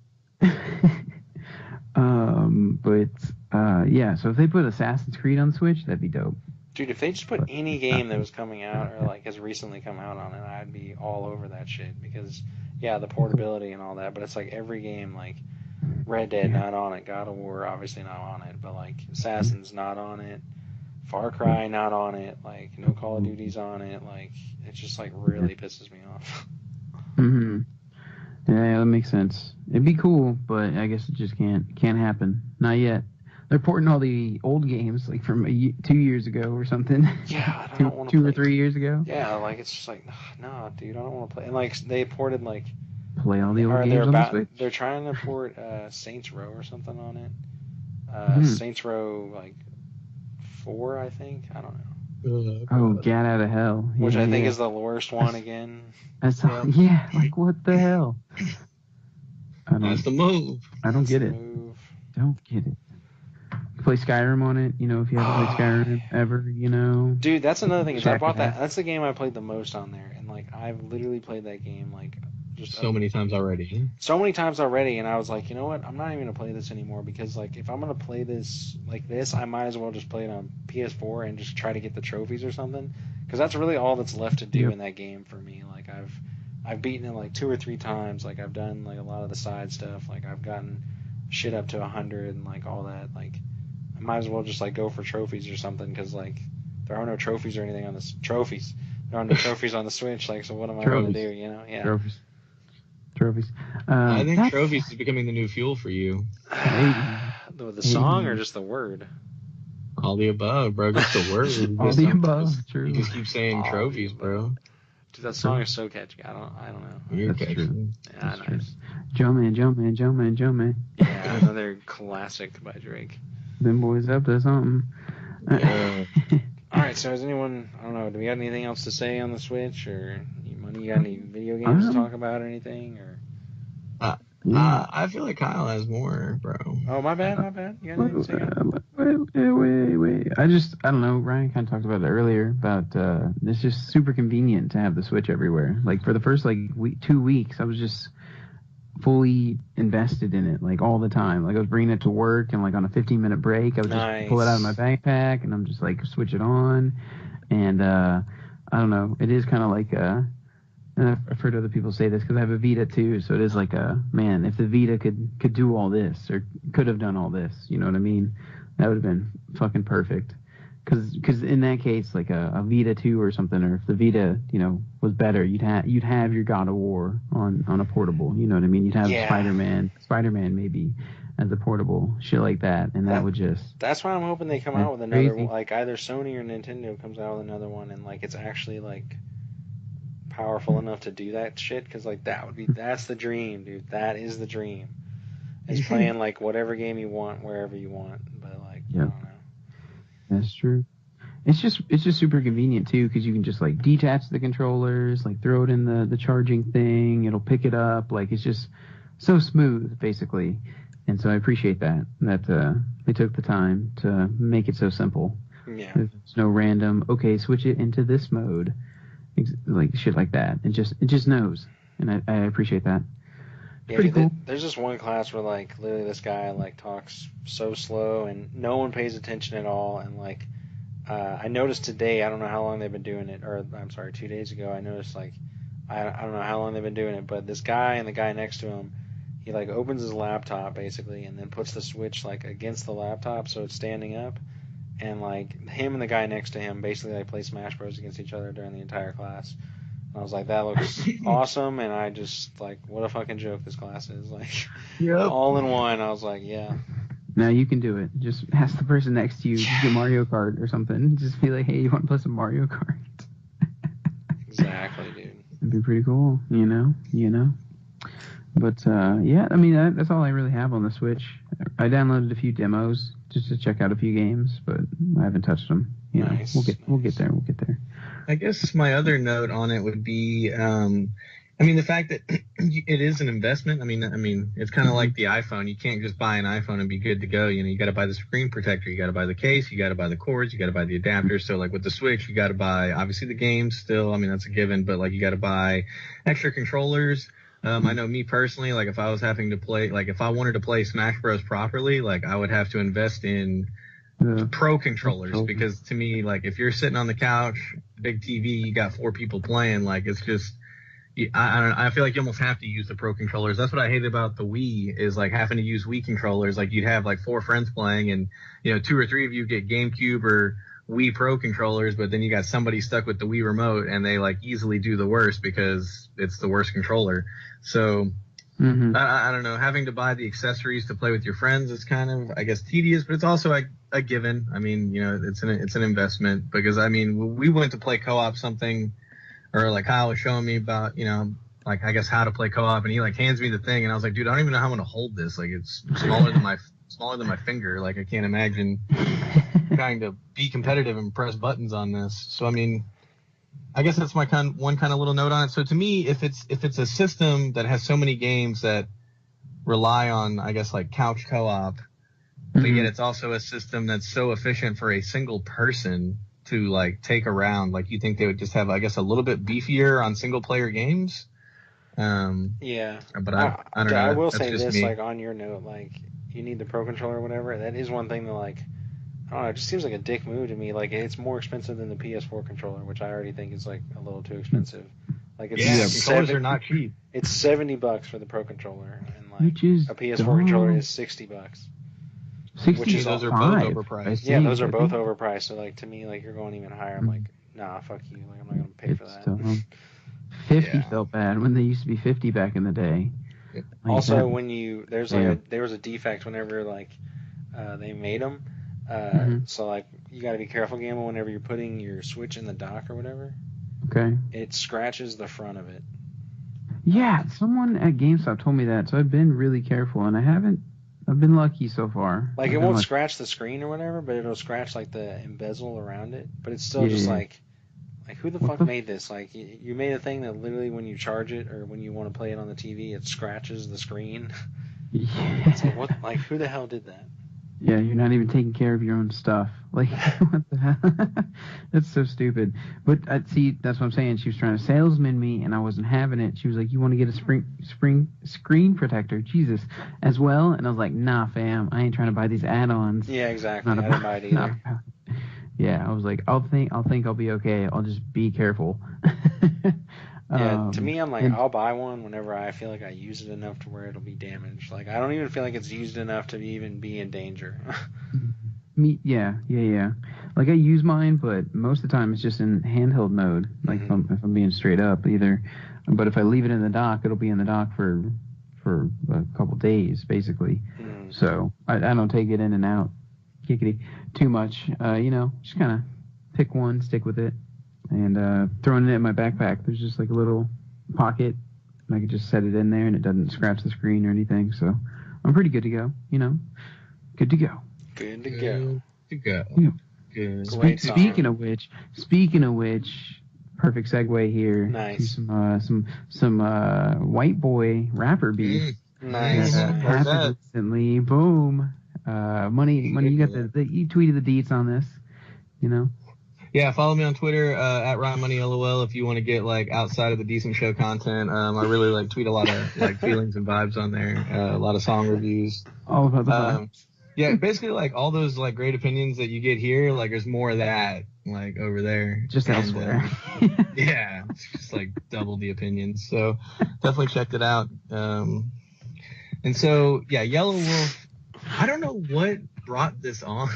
Yeah, so if they put Assassin's Creed on Switch, that'd be dope. Dude, if they just put any game that was coming out or like has recently come out on it, I'd be all over that shit because, yeah, the portability and all that, but it's like every game, like Red Dead not on it, God of War obviously not on it, but like Assassin's not on it, Far Cry not on it, like no Call of Duty's on it, like it just like really pisses me off. Mm-hmm. Yeah, that makes sense. It'd be cool, but I guess it just can't happen. Not yet. They're porting all the old games, like from 2 years ago or something. Yeah, I don't want to Two or 3 years ago. Yeah, like it's just like, no, dude, I don't want to play. And like they ported like play all the old games on the Switch. They're trying to port Saints Row or something on it. Saints Row like 4, I think. I don't know. Oh, get out of hell! Which I think is the worst one again. That's like what the hell? That's the move. I don't get it. Don't get it. Play Skyrim on it, if you haven't played Skyrim ever, Dude, that's another thing. Is I bought that. out. That's the game I played the most on there, and like I've literally played that game like just so many times already. So many times already, and I was like, you know what? I'm not even gonna play this anymore because like if I'm gonna play this like this, I might as well just play it on PS4 and just try to get the trophies or something, because that's really all that's left to do in that game for me. Like I've beaten it like 2 or 3 times. Like I've done like a lot of the side stuff. Like I've gotten shit up to 100 and like all that. Like I might as well just like go for trophies or something, because like there are no trophies or anything on this trophies. There are no trophies on the Switch. Like, so what am I going to do? Yeah. Trophies. I think trophies is becoming the new fuel for you. The song or just the word? All the above, bro. Just the word. All the above. True. You just keep saying trophies, bro. Dude, that song is so catchy. I don't know. You're That's catchy. true. Yeah, I know. Jumpman. Yeah, another classic by Drake. Them boys up to something. Yeah. All right, so has anyone, I don't know, do we have anything else to say on the Switch, or you got any video games to talk about or anything, or? I feel like Kyle has more, bro. Oh, my bad. You got anything to say? Wait. I don't know. Ryan kind of talked about it earlier, about it's just super convenient to have the Switch everywhere. Like for the first 2 weeks, I was just fully invested in it, like all the time. Like I was bringing it to work, and like on a 15-minute break, I would just pull it out of my backpack, and I'm just like switch it on. And I don't know. It is kind of like and I've heard other people say this because I have a Vita too, so it is like man, if the Vita could do all this, or could have done all this, you know what I mean? That would have been fucking perfect. Because in that case, like a Vita 2 or something, or if the Vita, was better, you'd have your God of War on a portable, you know what I mean? You'd have Spider-Man maybe as a portable, shit like that, and that would just... That's why I'm hoping they come out with another one, like either Sony or Nintendo comes out with another one, and like it's actually like powerful enough to do that shit, because like that's the dream, dude. That is the dream. It's playing like whatever game you want, wherever you want, but like, I don't know. That's true. It's just super convenient too, because you can just like detach the controllers, like throw it in the charging thing, it'll pick it up. Like it's just so smooth, basically. And so I appreciate that they took the time to make it so simple. Yeah. There's no random, okay, switch it into this mode, like shit like that. It just knows, and I appreciate that. Pretty cool. There's just one class where like literally this guy like talks so slow and no one pays attention at all, and like I noticed today, I don't know how long they've been doing it, or I'm sorry, 2 days ago I noticed like I don't know how long they've been doing it, but this guy and the guy next to him, he like opens his laptop basically, and then puts the Switch like against the laptop so it's standing up, and like him and the guy next to him basically like play Smash Bros against each other during the entire class. And I was like, that looks awesome, and I just like, what a fucking joke this class is, like, all in one. I was like, yeah. Now you can do it. Just ask the person next to you, just get Mario Kart or something. Just be like, hey, you want to play some Mario Kart? Exactly, dude. It'd be pretty cool, you know. But yeah, I mean that's all I really have on the Switch. I downloaded a few demos just to check out a few games, but I haven't touched them. You know, Nice, we'll get there. We'll get there. I guess my other note on it would be, I mean, the fact that it is an investment. I mean, it's kind of like the iPhone. You can't just buy an iPhone and be good to go. You know, you got to buy the screen protector, you got to buy the case, you got to buy the cords, you got to buy the adapters. So like with the Switch, you got to buy obviously the games still. I mean, that's a given, but like you got to buy extra controllers. I know me personally, like if I was having to play, like if I wanted to play Smash Bros properly, like I would have to invest in pro controllers, because to me, like if you're sitting on the couch, big TV, you got 4 people playing, like it's just, I feel like you almost have to use the pro controllers. That's what I hated about the Wii, is like having to use Wii controllers. Like you'd have like 4 friends playing, and you know 2 or 3 of you get GameCube or Wii Pro controllers, but then you got somebody stuck with the Wii remote, and they like easily do the worst because it's the worst controller. So I don't know, having to buy the accessories to play with your friends is kind of, I guess, tedious, but it's also a given. I mean, you know, it's an investment, because I mean, we went to play co-op something, or like Kyle was showing me about, you know, like I guess how to play co-op, and he like hands me the thing, and I was like, dude, I don't even know how I'm gonna hold this. Like it's smaller than my finger. Like I can't imagine trying to be competitive and press buttons on this. So I mean, I guess that's my one kind of little note on it. So to me, if it's a system that has so many games that rely on, I guess, like couch co-op, but yet it's also a system that's so efficient for a single person to like take around, like you think they would just have, I guess, a little bit beefier on single player games. Yeah. But I don't know. I will That's say just this, me. like on your note, like you need the pro controller or whatever. That is one thing that like, I don't know, it just seems like a dick move to me. Like it's more expensive than the PS4 controller, which I already think is like a little too expensive. Like it's controllers are not cheap. It's $70 for the pro controller, and like Which is a PS4 controller is $60. 60. Those are both overpriced. Yeah, those are both overpriced. So like to me, like you're going even higher. I'm like, nah, fuck you. Like I'm not gonna pay for that. 50 felt bad when they used to be 50 back in the day. Yep. Like Also, that. when you there was a defect whenever like they made them. So like you got to be careful, Gamma, whenever you're putting your Switch in the dock or whatever. Okay. It scratches the front of it. Yeah, someone at GameStop told me that, so I've been really careful, and I've been lucky so far. Like it won't scratch the screen or whatever, but it'll scratch like the embezzle around it. But it's still just like who the fuck made this? Like you made a thing that literally when you charge it or when you want to play it on the TV, it scratches the screen. Yeah. It's like what? Like who the hell did that? Yeah, you're not even taking care of your own stuff. Like, what the hell? That's so stupid. But see, that's what I'm saying. She was trying to salesman me, and I wasn't having it. She was like, "You want to get a screen protector, Jesus, as well?" And I was like, "Nah, fam, I ain't trying to buy these add-ons." Yeah, exactly. I didn't buy it either. Yeah, I was like, I'll think I'll be okay. I'll just be careful. Yeah, to me, I'm like, I'll buy one whenever I feel like I use it enough to where it'll be damaged. Like, I don't even feel like it's used enough to even be in danger. Yeah. Like, I use mine, but most of the time it's just in handheld mode. Like, if I'm being straight up, either. But if I leave it in the dock, it'll be in the dock for a couple days, basically. So I don't take it in and out, kickity, too much. Just kind of pick one, stick with it. And throwing it in my backpack, there's just like a little pocket. I can just set it in there, and it doesn't scratch the screen or anything. So I'm pretty good to go. Good to go. Good to go. Yeah. Good. Great song. Speaking of which, perfect segue here. Nice. To some white boy rapper beef. Nice. Happened recently. Boom. Money. You got you tweeted the deets on this. Yeah, follow me on Twitter at RyanMoneyLOL if you want to get like outside of the decent show content. I really like tweet a lot of like feelings and vibes on there. A lot of song reviews. All about the vibes. Yeah, basically like all those like great opinions that you get here, like there's more of that like over there. Just elsewhere. Yeah, it's just like double the opinions. So definitely checked it out. And And so, yeah, Yellow Wolf, I don't know what brought this on.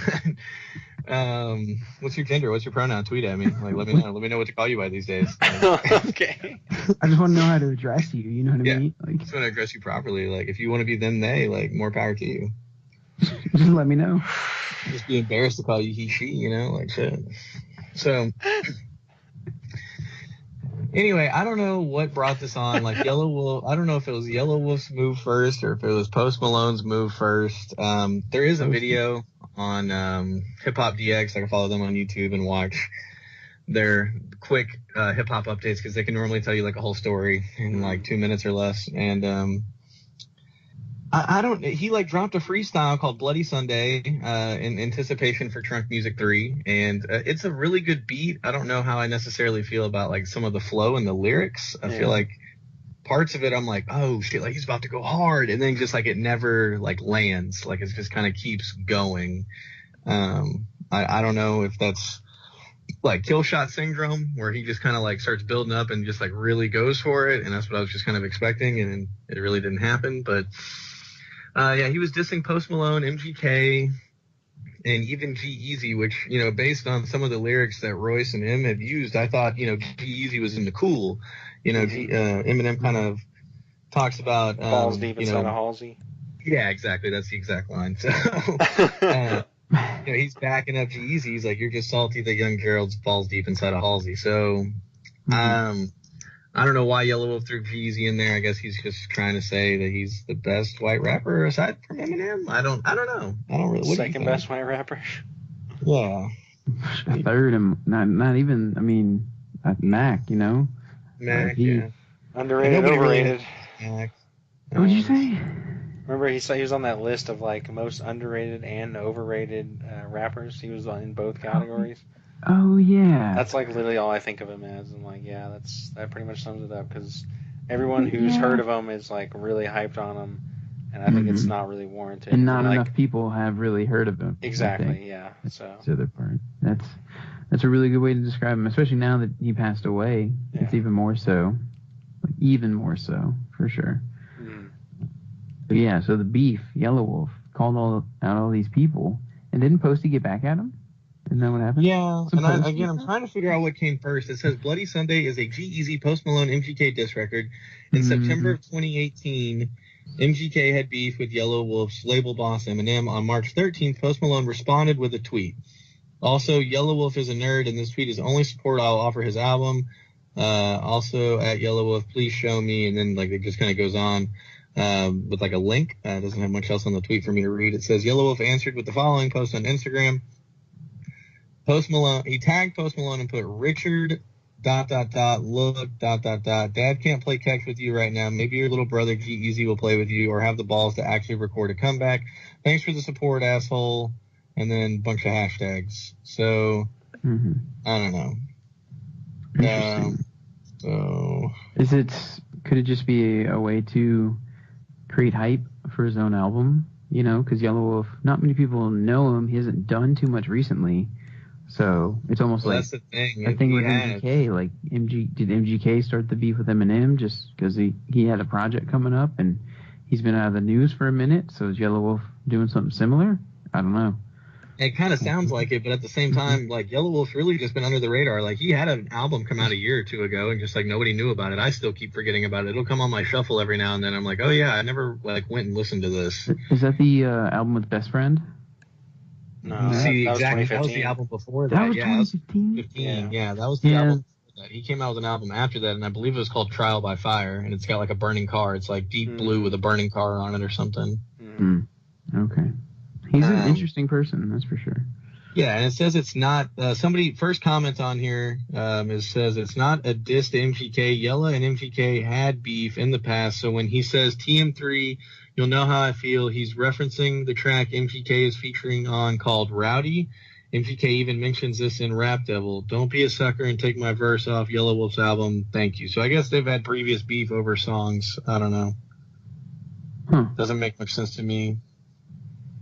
What's your gender? What's your pronoun? Tweet at me. Like, let me know. Let me know what to call you by these days. Okay. I just want to know how to address you. You know what I Yeah. mean? Like, Just want to address you properly. Like, if you want to be them, they, like, more power to you. just let me know. Just be embarrassed to call you he, she, you know, like shit. So, anyway, I don't know what brought this on. Like, Yellow Wolf, I don't know if it was Yellow Wolf's move first or if it was Post Malone's move first. There is a video on Hip Hop DX. I can follow them on YouTube and watch their quick hip hop updates because they can normally tell you like a whole story in like 2 minutes or less. And I don't. He like dropped a freestyle called Bloody Sunday in anticipation for Trunk Music 3, and it's a really good beat. I don't know how I necessarily feel about like some of the flow and the lyrics. I feel like parts of it I'm like, oh shit, like he's about to go hard, and then just like it never like lands. Like it just kind of keeps going. I don't know if that's like kill shot syndrome where he just kind of like starts building up and just like really goes for it, and that's what I was just kind of expecting, and it really didn't happen. But yeah, he was dissing Post Malone, MGK, and even G-Eazy, which, you know, based on some of the lyrics that Royce and him have used, I thought, you know, G-Eazy was into cool. You know, Eminem kind of talks about balls deep you inside know, a Halsey. Yeah, exactly. That's the exact line. So, you know, he's backing up G-Eazy. He's like, you're just salty that young Gerald's balls deep inside a Halsey. So, I don't know why Yellow Wolf threw G-Eazy in there. I guess he's just trying to say that he's the best white rapper aside from Eminem. I don't know. I don't really. What Second best white rapper. Yeah. Third, and not even. I mean, Mac. You know, Mac. he- Yeah. Underrated, Nobody really- overrated. Mac. What'd you say? Remember, he said he was on that list of like most underrated and overrated rappers. He was in both categories. Oh yeah. That's like literally all I think of him as. I'm like, yeah, that pretty much sums it up because everyone who's heard of him is like really hyped on him, and I think it's not really warranted. And not like, enough people have really heard of him. Exactly. Yeah. So. That's the other part. That's a really good way to describe him, especially now that he passed away. Yeah. It's even more so. Like, even more so, for sure. But yeah, so the beef, Yellow Wolf, called out all these people, and didn't Posty get back at him? Isn't that what happened? Yeah, and I'm trying to figure out what came first. It says Bloody Sunday is a G-Eazy Post Malone MGK diss record. In September of 2018, MGK had beef with Yellow Wolf's label boss Eminem. On March 13th, Post Malone responded with a tweet. Also, Yellow Wolf is a nerd, and this tweet is the only support I'll offer his album. Also, at Yellow Wolf, please show me, and then like it just kind of goes on. With like a link. It doesn't have much else on the tweet for me to read. It says Yellow Wolf answered with the following post on Instagram. Post Malone, he tagged Post Malone and put Richard ... look ... Dad can't play catch with you right now. Maybe your little brother G-Eazy will play with you or have the balls to actually record a comeback. Thanks for the support, asshole. And then a bunch of hashtags. So I don't know. Interesting. So could it just be a way to create hype for his own album? You know, because Yellow Wolf, not many people know him. He hasn't done too much recently. So it's almost like that's the thing. a thing with MGK. Like did MGK start the beef with Eminem just because he had a project coming up and he's been out of the news for a minute? So is Yellow Wolf doing something similar? I don't know. It kind of sounds like it, but at the same time, like Yellow Wolf's really just been under the radar. Like he had an album come out a year or two ago, and just like nobody knew about it. I still keep forgetting about it. It'll come on my shuffle every now and then. I'm like, oh yeah, I never like went and listened to this. Is that the album with Best Friend? No, See, that was exactly. That was 2015. the album before that. That was yeah, 2015. 15. Yeah, that was the album. Before that. He came out with an album after that, and I believe it was called Trial by Fire, and it's got like a burning car. It's like deep blue with a burning car on it or something. Okay. He's an interesting person, that's for sure. Yeah, and it says it's not. Somebody first comment on here says it's not a diss to MGK. Yella and MGK had beef in the past, so when he says TM3, you'll know how I feel. He's referencing the track MGK is featuring on called Rowdy. MGK even mentions this in Rap Devil. Don't be a sucker and take my verse off Yellow Wolf's album. Thank you. So I guess they've had previous beef over songs. I don't know. Doesn't make much sense to me.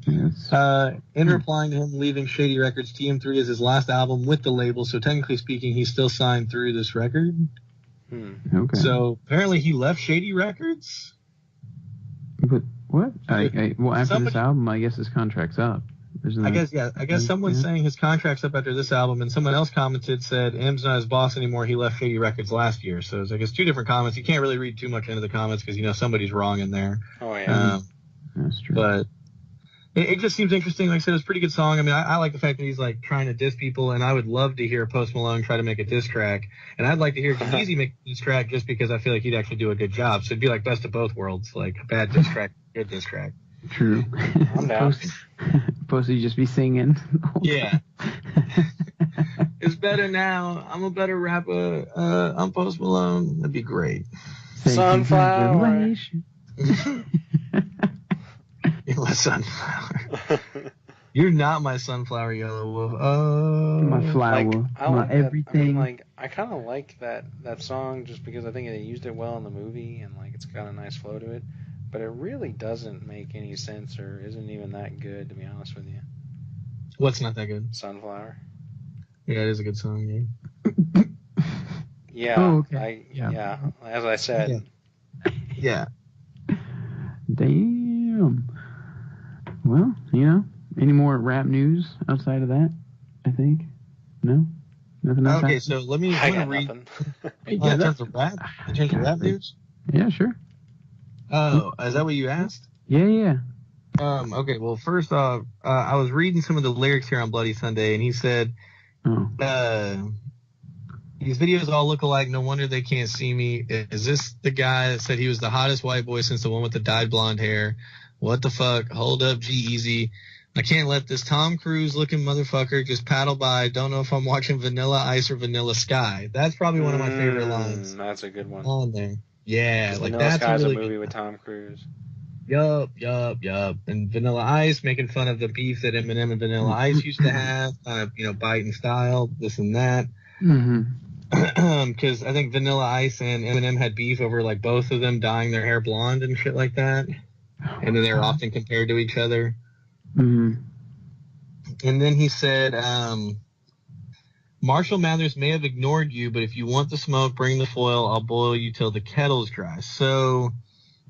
In replying to him leaving Shady Records, TM3 is his last album with the label, so technically speaking, he's still signed through this record. Okay. So apparently he left Shady Records? But What? Well, after Somebody- this album, I guess his contract's up. Isn't I that- guess, I guess someone's Yeah. saying his contract's up after this album, and someone else commented, said, M's not his boss anymore. He left Shady Records last year. So it's, I guess, two different comments. You can't really read too much into the comments because, somebody's wrong in there. Oh, yeah. That's true. But it just seems interesting. Like I said, it's a pretty good song. I mean, I like the fact that he's like trying to diss people, and I would love to hear Post Malone try to make a diss track. And I'd like to hear G-Eazy make a diss track just because I feel like he'd actually do a good job. So it'd be like best of both worlds, like a bad diss track, good diss track. True. I'm down. Supposed to just be singing. Yeah. It's better now. I'm a better rapper. I'm Post Malone. That'd be great. Say Sunflower. congratulations. You're my sunflower. You're not my sunflower, Yellow Wolf. Oh. My flower. Like, I my like that. everything. I mean, like, I kind of like that song just because I think they used it well in the movie and like it's got a nice flow to it. But it really doesn't make any sense or isn't even that good, to be honest with you. What's not that good? Sunflower. Yeah, it is a good song. Yeah. Yeah. Oh, okay. Yeah. As I said. Yeah. Damn. Well, any more rap news outside of that? I think. No. Nothing else. Okay, so let me I got read. nothing. In terms of rap, news. Yeah, sure. Oh, is that what you asked? Yeah. Okay. Well, first off, I was reading some of the lyrics here on Bloody Sunday, and he said, Oh. these videos all look alike. No wonder they can't see me. Is this the guy that said he was the hottest white boy since the one with the dyed blonde hair? What the fuck? Hold up, G-Eazy. I can't let this Tom Cruise looking motherfucker just paddle by. Don't know if I'm watching Vanilla Ice or Vanilla Sky. That's probably one of my favorite lines That's a good one. on there. Yeah, like Vanilla that's Sky's a really a movie good with Tom Cruise. Yup. And Vanilla Ice making fun of the beef that Eminem and Vanilla Ice used to have, kind of, biting style, this and that. Mm-hmm. Because I think Vanilla Ice and Eminem had beef over, like, both of them dyeing their hair blonde and shit like that. And then they were often compared to each other. Mm-hmm. And then he said, Marshall Mathers may have ignored you, but if you want the smoke, bring the foil. I'll boil you till the kettle's dry. So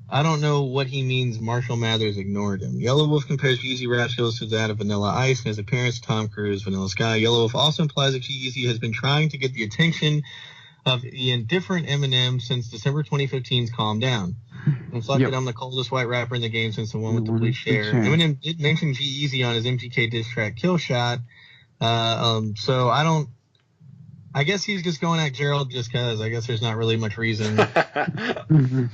I don't know what he means Marshall Mathers ignored him. Yellow Wolf compares G-Eazy rap skills to that of Vanilla Ice and his appearance to Tom Cruise, Vanilla Sky. Yellow Wolf also implies that G-Eazy has been trying to get the attention of the indifferent Eminem since December 2015's Calm Down. Reflected, Yep. I'm the coldest white rapper in the game since the one with the one with bleached the hair. hair. Eminem did mention G-Eazy on his MGK diss track Kill Shot. So I guess he's just going at Gerald just because. I guess there's not really much reason. Mm-hmm.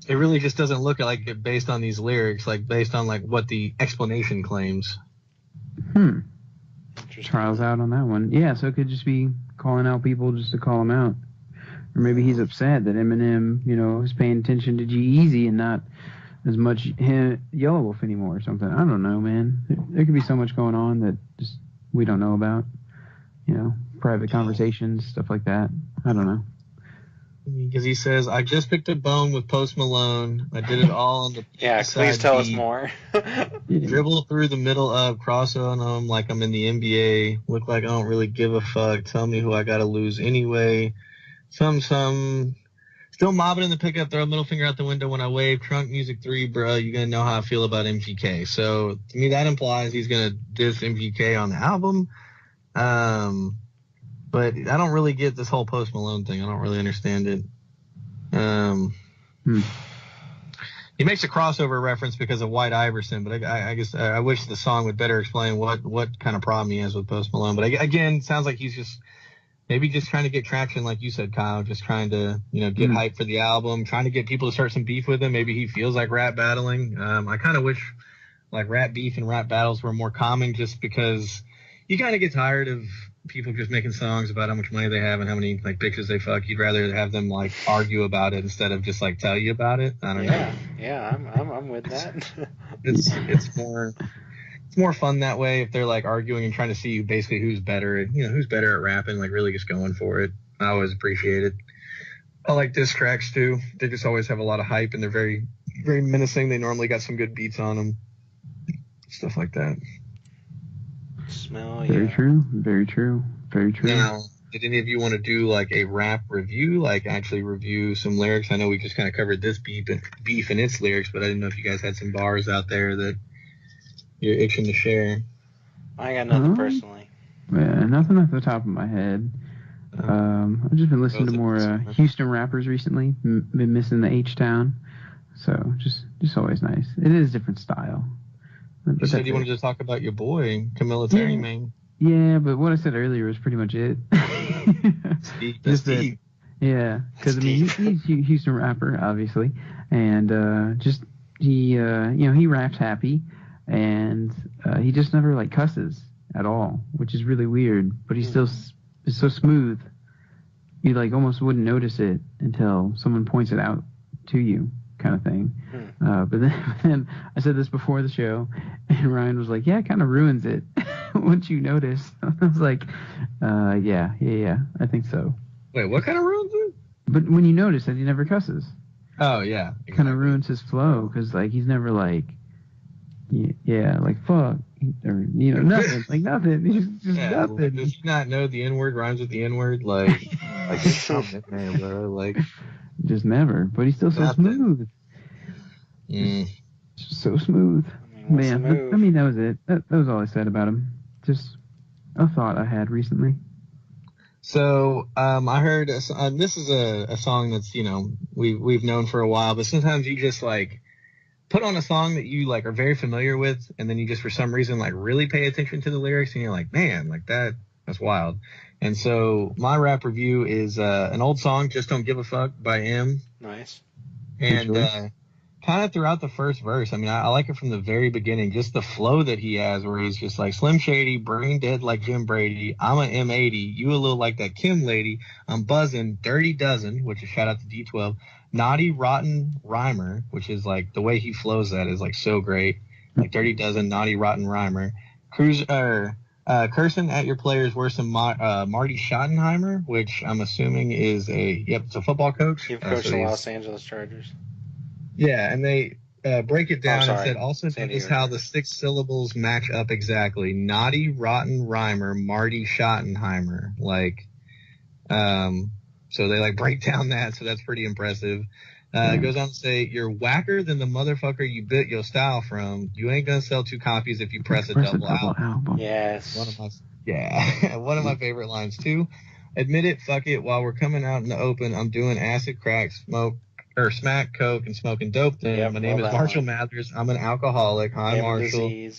It really just doesn't look like it based on these lyrics, like based on like what the explanation claims. Trials out on that one. Yeah, so it could just be calling out people just to call them out. Or maybe he's upset that Eminem, is paying attention to G-Eazy and not as much Yellow Wolf anymore or something. I don't know, man. There could be so much going on that just we don't know about. Private conversations, stuff like that. I don't know. Because he says, I just picked a bone with Post Malone. I did it all on the Yeah, please tell us more. Dribble through the middle of, cross on him like I'm in the NBA. Look like I don't really give a fuck. Tell me who I gotta lose anyway. Some. Still mobbing in the pickup, throw a middle finger out the window when I wave. Trunk Music 3, bro. You gonna know how I feel about MGK. So to me, that implies he's gonna diss MGK on the album. But I don't really get this whole Post Malone thing. I don't really understand it. He makes a crossover reference because of White Iverson, but I guess I wish the song would better explain what kind of problem he has with Post Malone. But again, it sounds like he's just trying to get traction, like you said, Kyle. Just trying to get hype for the album, trying to get people to start some beef with him. Maybe he feels like rap battling. I kind of wish like rap beef and rap battles were more common, just because you kind of get tired of people just making songs about how much money they have and how many like bitches they fuck. You'd rather have them like argue about it instead of just like tell you about it. I don't know. Yeah, I'm with that. It's more fun that way if they're like arguing and trying to see basically who's better, who's better at rapping, like really just going for it. I always appreciate it. I like diss tracks too. They just always have a lot of hype and they're very, very menacing. They normally got some good beats on them, stuff like that. Smell, Very true. Very true. Very true. Now, did any of you want to do like a rap review, like actually review some lyrics? I know we just kind of covered this beef and its lyrics, but I didn't know if you guys had some bars out there that you're itching to share. I got nothing personally. Yeah, nothing off the top of my head. I've just been listening to more Houston rappers recently. Been missing the H-Town, so just always nice. It is a different style. You said you wanted to talk about your boy, Camilitary Man. Yeah, but what I said earlier was pretty much it. That's deep. Yeah, because I mean he's a Houston rapper, obviously, and he raps happy, and he just never like cusses at all, which is really weird. But he's still is so smooth, you like almost wouldn't notice it until someone points it out to you, kind of thing. But then I said this before the show, and Ryan was like, "Yeah, it kind of ruins it once you notice." I was like, "Yeah, I think so." Wait, what kind of ruins it? But when you notice that he never cusses, oh yeah, exactly. Kind of ruins his flow because like he's never like, like fuck or nothing, like nothing. He's just nothing. Like, does he not know the N-word rhymes with the N-word? Like it's something, man, bro. Like just never. But he's still so smooth. So smooth. Man, I mean, that was it. That was all I said about him. Just a thought I had recently. So I heard this is a song that's we've known for a while, but sometimes you just like put on a song that you like are very familiar with, and then you just for some reason like really pay attention to the lyrics, and you're like, man, like that's wild. And so my rap review is an old song, "Just Don't Give a Fuck" by M. Nice. And kind of throughout the first verse, I mean, I like it from the very beginning, just the flow that he has, where he's just like, "Slim Shady, brain dead like Jim Brady. I'm a M80, you a little like that Kim lady. I'm buzzing, dirty dozen," which is shout out to D12. "Naughty, rotten rhymer," which is like the way he flows that is like so great. Like dirty dozen, naughty, rotten rhymer. Cursing at your players worse than Marty Schottenheimer, which I'm assuming is it's a football coach. He coached the Los Angeles Chargers. Yeah, and they break it down and said, also notice how the 6 syllables match up exactly. Naughty, rotten rhymer, Marty Schottenheimer. Like, so they like break down that, so that's pretty impressive. It goes on to say, "You're whacker than the motherfucker you bit your style from. You ain't gonna sell 2 copies if you press a double album." Yes. One of my favorite lines too. "Admit it, fuck it. While we're coming out in the open, I'm doing acid, crack, smack, coke, and smoking dope. Then my name is Marshall Mathers. I'm an alcoholic. Hi, Marshall.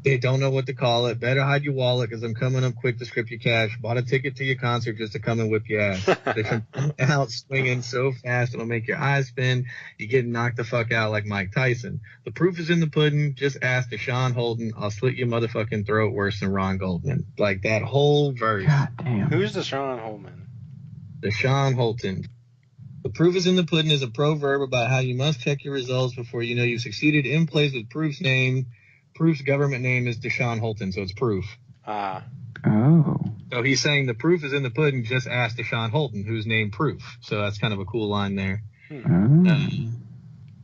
They don't know what to call it. Better hide your wallet because I'm coming up quick to strip your cash. Bought a ticket to your concert just to come and whip your ass. They come out swinging so fast it'll make your eyes spin. You get knocked the fuck out like Mike Tyson. The proof is in the pudding. Just ask Deshaun Holden. I'll slit your motherfucking throat worse than Ron Goldman." Like that whole verse. God damn. Who's Deshaun Holden? Deshaun Holden. "The proof is in the pudding" is a proverb about how you must check your results before you know you've succeeded in plays with Proof's name. Proof's government name is Deshaun Holton, so it's Proof. Oh. So he's saying the proof is in the pudding, just ask Deshaun Holton, who's named Proof. So that's kind of a cool line there.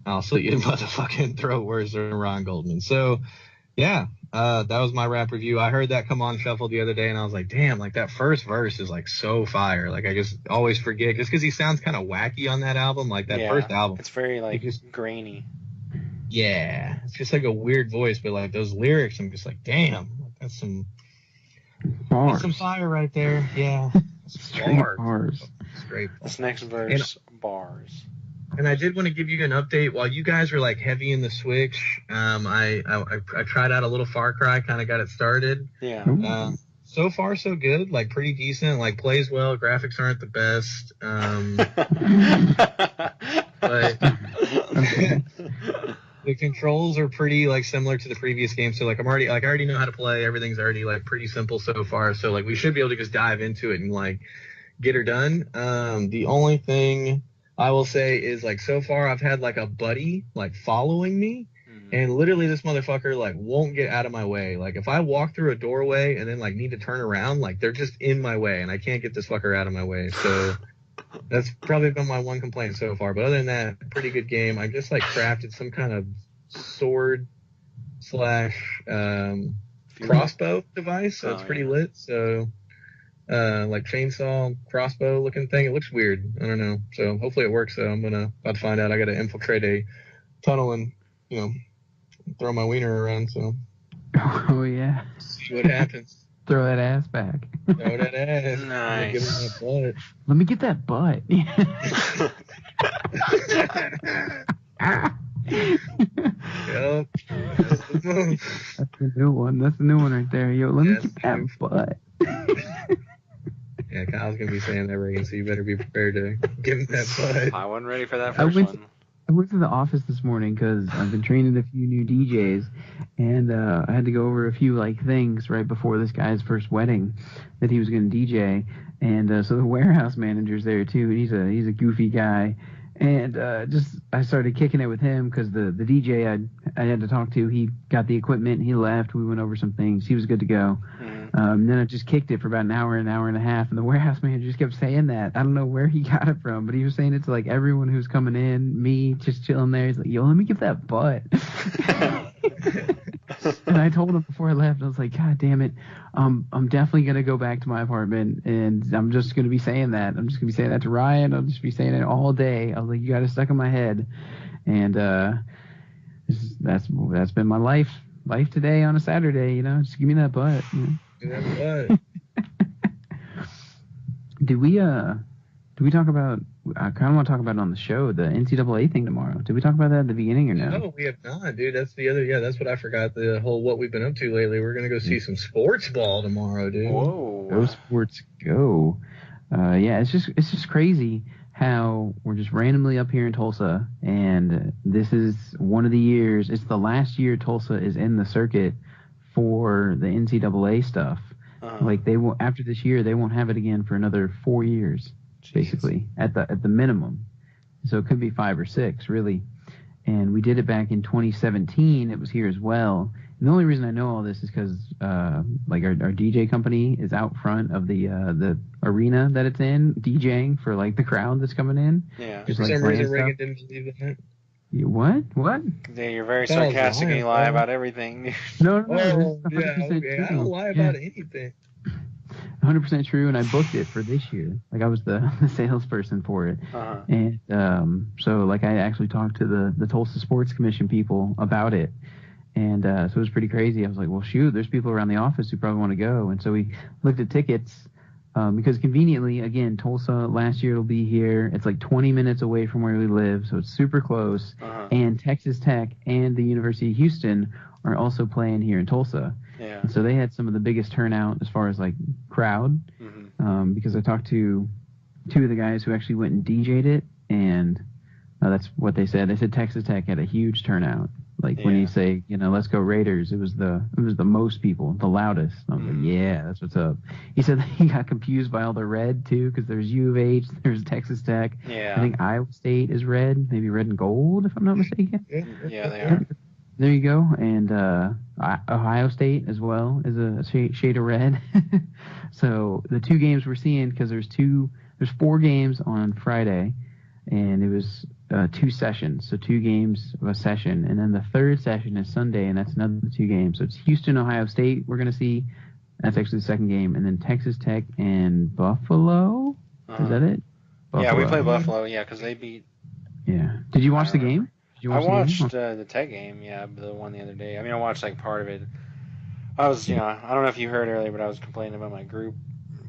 I'll slit your motherfucking throat worse than Ron Goldman. So, yeah, that was my rap review. I heard that come on shuffle the other day, and I was like, damn, like that first verse is like so fire. Like I just always forget, just because he sounds kind of wacky on that album, like that first album. It's very like grainy. Yeah, it's just like a weird voice, but like those lyrics, I'm just like, damn, that's some bars. That's some fire right there. Yeah, straight bars. Straight. This next verse, bars. And I did want to give you an update while you guys were like heavy in the Switch. I tried out a little Far Cry, kind of got it started. Yeah. So far so good, like pretty decent, like plays well. Graphics aren't the best, but the controls are pretty like similar to the previous game. So like I already know how to play. Everything's already like pretty simple so far. So like we should be able to just dive into it and like get her done. The only thing I will say is like so far I've had like a buddy like following me. And literally this motherfucker like won't get out of my way. Like if I walk through a doorway and then like need to turn around, like they're just in my way and I can't get this fucker out of my way. So that's probably been my one complaint so far. But other than that, pretty good game. I just like crafted some kind of sword / crossbow device. So it's pretty lit. So like chainsaw crossbow looking thing. It looks weird. I don't know. So hopefully it works. So I'm about to find out. I got to infiltrate a tunnel and throw my wiener around. So Oh yeah. see what happens. Throw that ass back. Throw that ass. Nice. Give him that butt. Let me get that butt. Yep. That's the move. That's the new one. That's the new one right there. Yo, let me Yes, get that butt. Yeah, Kyle's gonna be saying that, Reagan. So you better be prepared to give him that butt. I wasn't ready for that I first went- one. I went to the office this morning because I've been training a few new DJs, and I had to go over a few things right before this guy's first wedding that he was going to DJ, and so the warehouse manager's there too. And he's a goofy guy, and I started kicking it with him because the DJ I had to talk to, he got the equipment, he left, we went over some things, he was good to go. Then I just kicked it for about an hour and a half, and the warehouse manager just kept saying that. I don't know where he got it from, but he was saying it to everyone who's coming in, me just chilling there. He's like, yo, let me get that butt. And I told him before I left, I was like, God damn it, I'm definitely going to go back to my apartment, and I'm just going to be saying that. I'm just going to be saying that to Ryan. I'll just be saying it all day. I was like, you got it stuck in my head. And that's been my life today on a Saturday, just give me that butt. That butt. Did we talk about, I kind of want to talk about it on the show, the NCAA thing tomorrow. Did we talk about that at the beginning or no? No, we have not, dude. That's the other. Yeah, that's what I forgot. The whole what we've been up to lately. We're gonna go see some sports ball tomorrow, dude. Whoa. Go sports, go. Yeah, it's just crazy how we're just randomly up here in Tulsa, and this is one of the years. It's the last year Tulsa is in the circuit for the NCAA stuff. Like they won't, after this year, they won't have it again for another 4 years, basically at the minimum. So it could be 5 or 6, really. And we did it back in 2017. It was here as well. And the only reason I know all this is because our DJ company is out front of the arena that it's in, DJing for the crowd that's coming in. Yeah. Just For some reason, playing Reagan stuff. didn't believe that. What? Yeah, you're very That was sarcastic and you lying, lie bro. about everything. No, Oh, this is yeah, 100% okay. I true. don't lie Yeah. about anything. 100% true, and I booked it for this year. I was the salesperson for it. And so I actually talked to the Tulsa Sports Commission people about it. And so it was pretty crazy. I was like, well, shoot, there's people around the office who probably want to go. And so we looked at tickets because conveniently, again, Tulsa last year will be here. It's 20 minutes away from where we live, so it's super close. And Texas Tech and the University of Houston are also playing here in Tulsa. Yeah. And so they had some of the biggest turnout as far as crowd, because I talked to 2 of the guys who actually went and DJ'd it, and that's what they said. They said Texas Tech had a huge turnout. When you say, let's go Raiders, it was the most people, the loudest. I was like, yeah, that's what's up. He said he got confused by all the red too, because there's U of H, there's Texas Tech. Yeah. I think Iowa State is red, maybe red and gold, if I'm not mistaken. Yeah, they are. There you go. And Ohio State as well is a shade of red. So the 2 games we're seeing, because there's 4 games on Friday, and it was 2 sessions, so 2 games of a session, and then the 3rd session is Sunday, and that's another 2 games. So it's Houston, Ohio State we're going to see. That's actually the 2nd game, and then Texas Tech and Buffalo. Is that it? Yeah, we Buffalo. play Buffalo, because they beat... Yeah. Did you watch the game? Did you I watch the game? watched the Tech game, the one the other day. I mean, I watched part of it. I was, I don't know if you heard earlier, but I was complaining about my group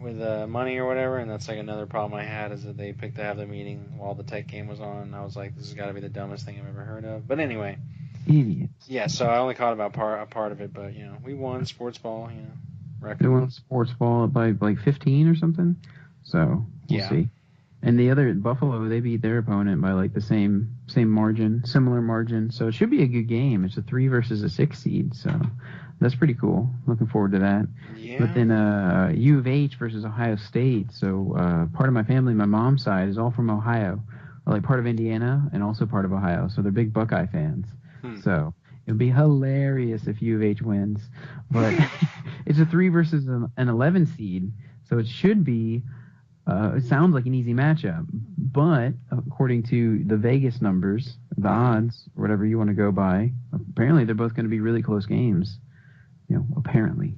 with money or whatever, and that's another problem I had, is that they picked to have the meeting while the Tech game was on. And I was like, this has got to be the dumbest thing I've ever heard of. But anyway. Idiots. Yeah, so I only caught about a part of it, but, we won sports ball, record. They won sports ball by 15 or something. So we'll see. And the other Buffalo, they beat their opponent by the same margin, similar margin. So it should be a good game. It's a 3 versus a 6 seed. So that's pretty cool. Looking forward to that. Yeah. But then U of H versus Ohio State. So part of my family, my mom's side, is all from Ohio, or part of Indiana and also part of Ohio. So they're big Buckeye fans. So it would be hilarious if U of H wins. But it's a 3 versus an 11 seed. So it should be. It sounds like an easy matchup, but according to the Vegas numbers, the odds, or whatever you want to go by, apparently they're both going to be really close games. Apparently.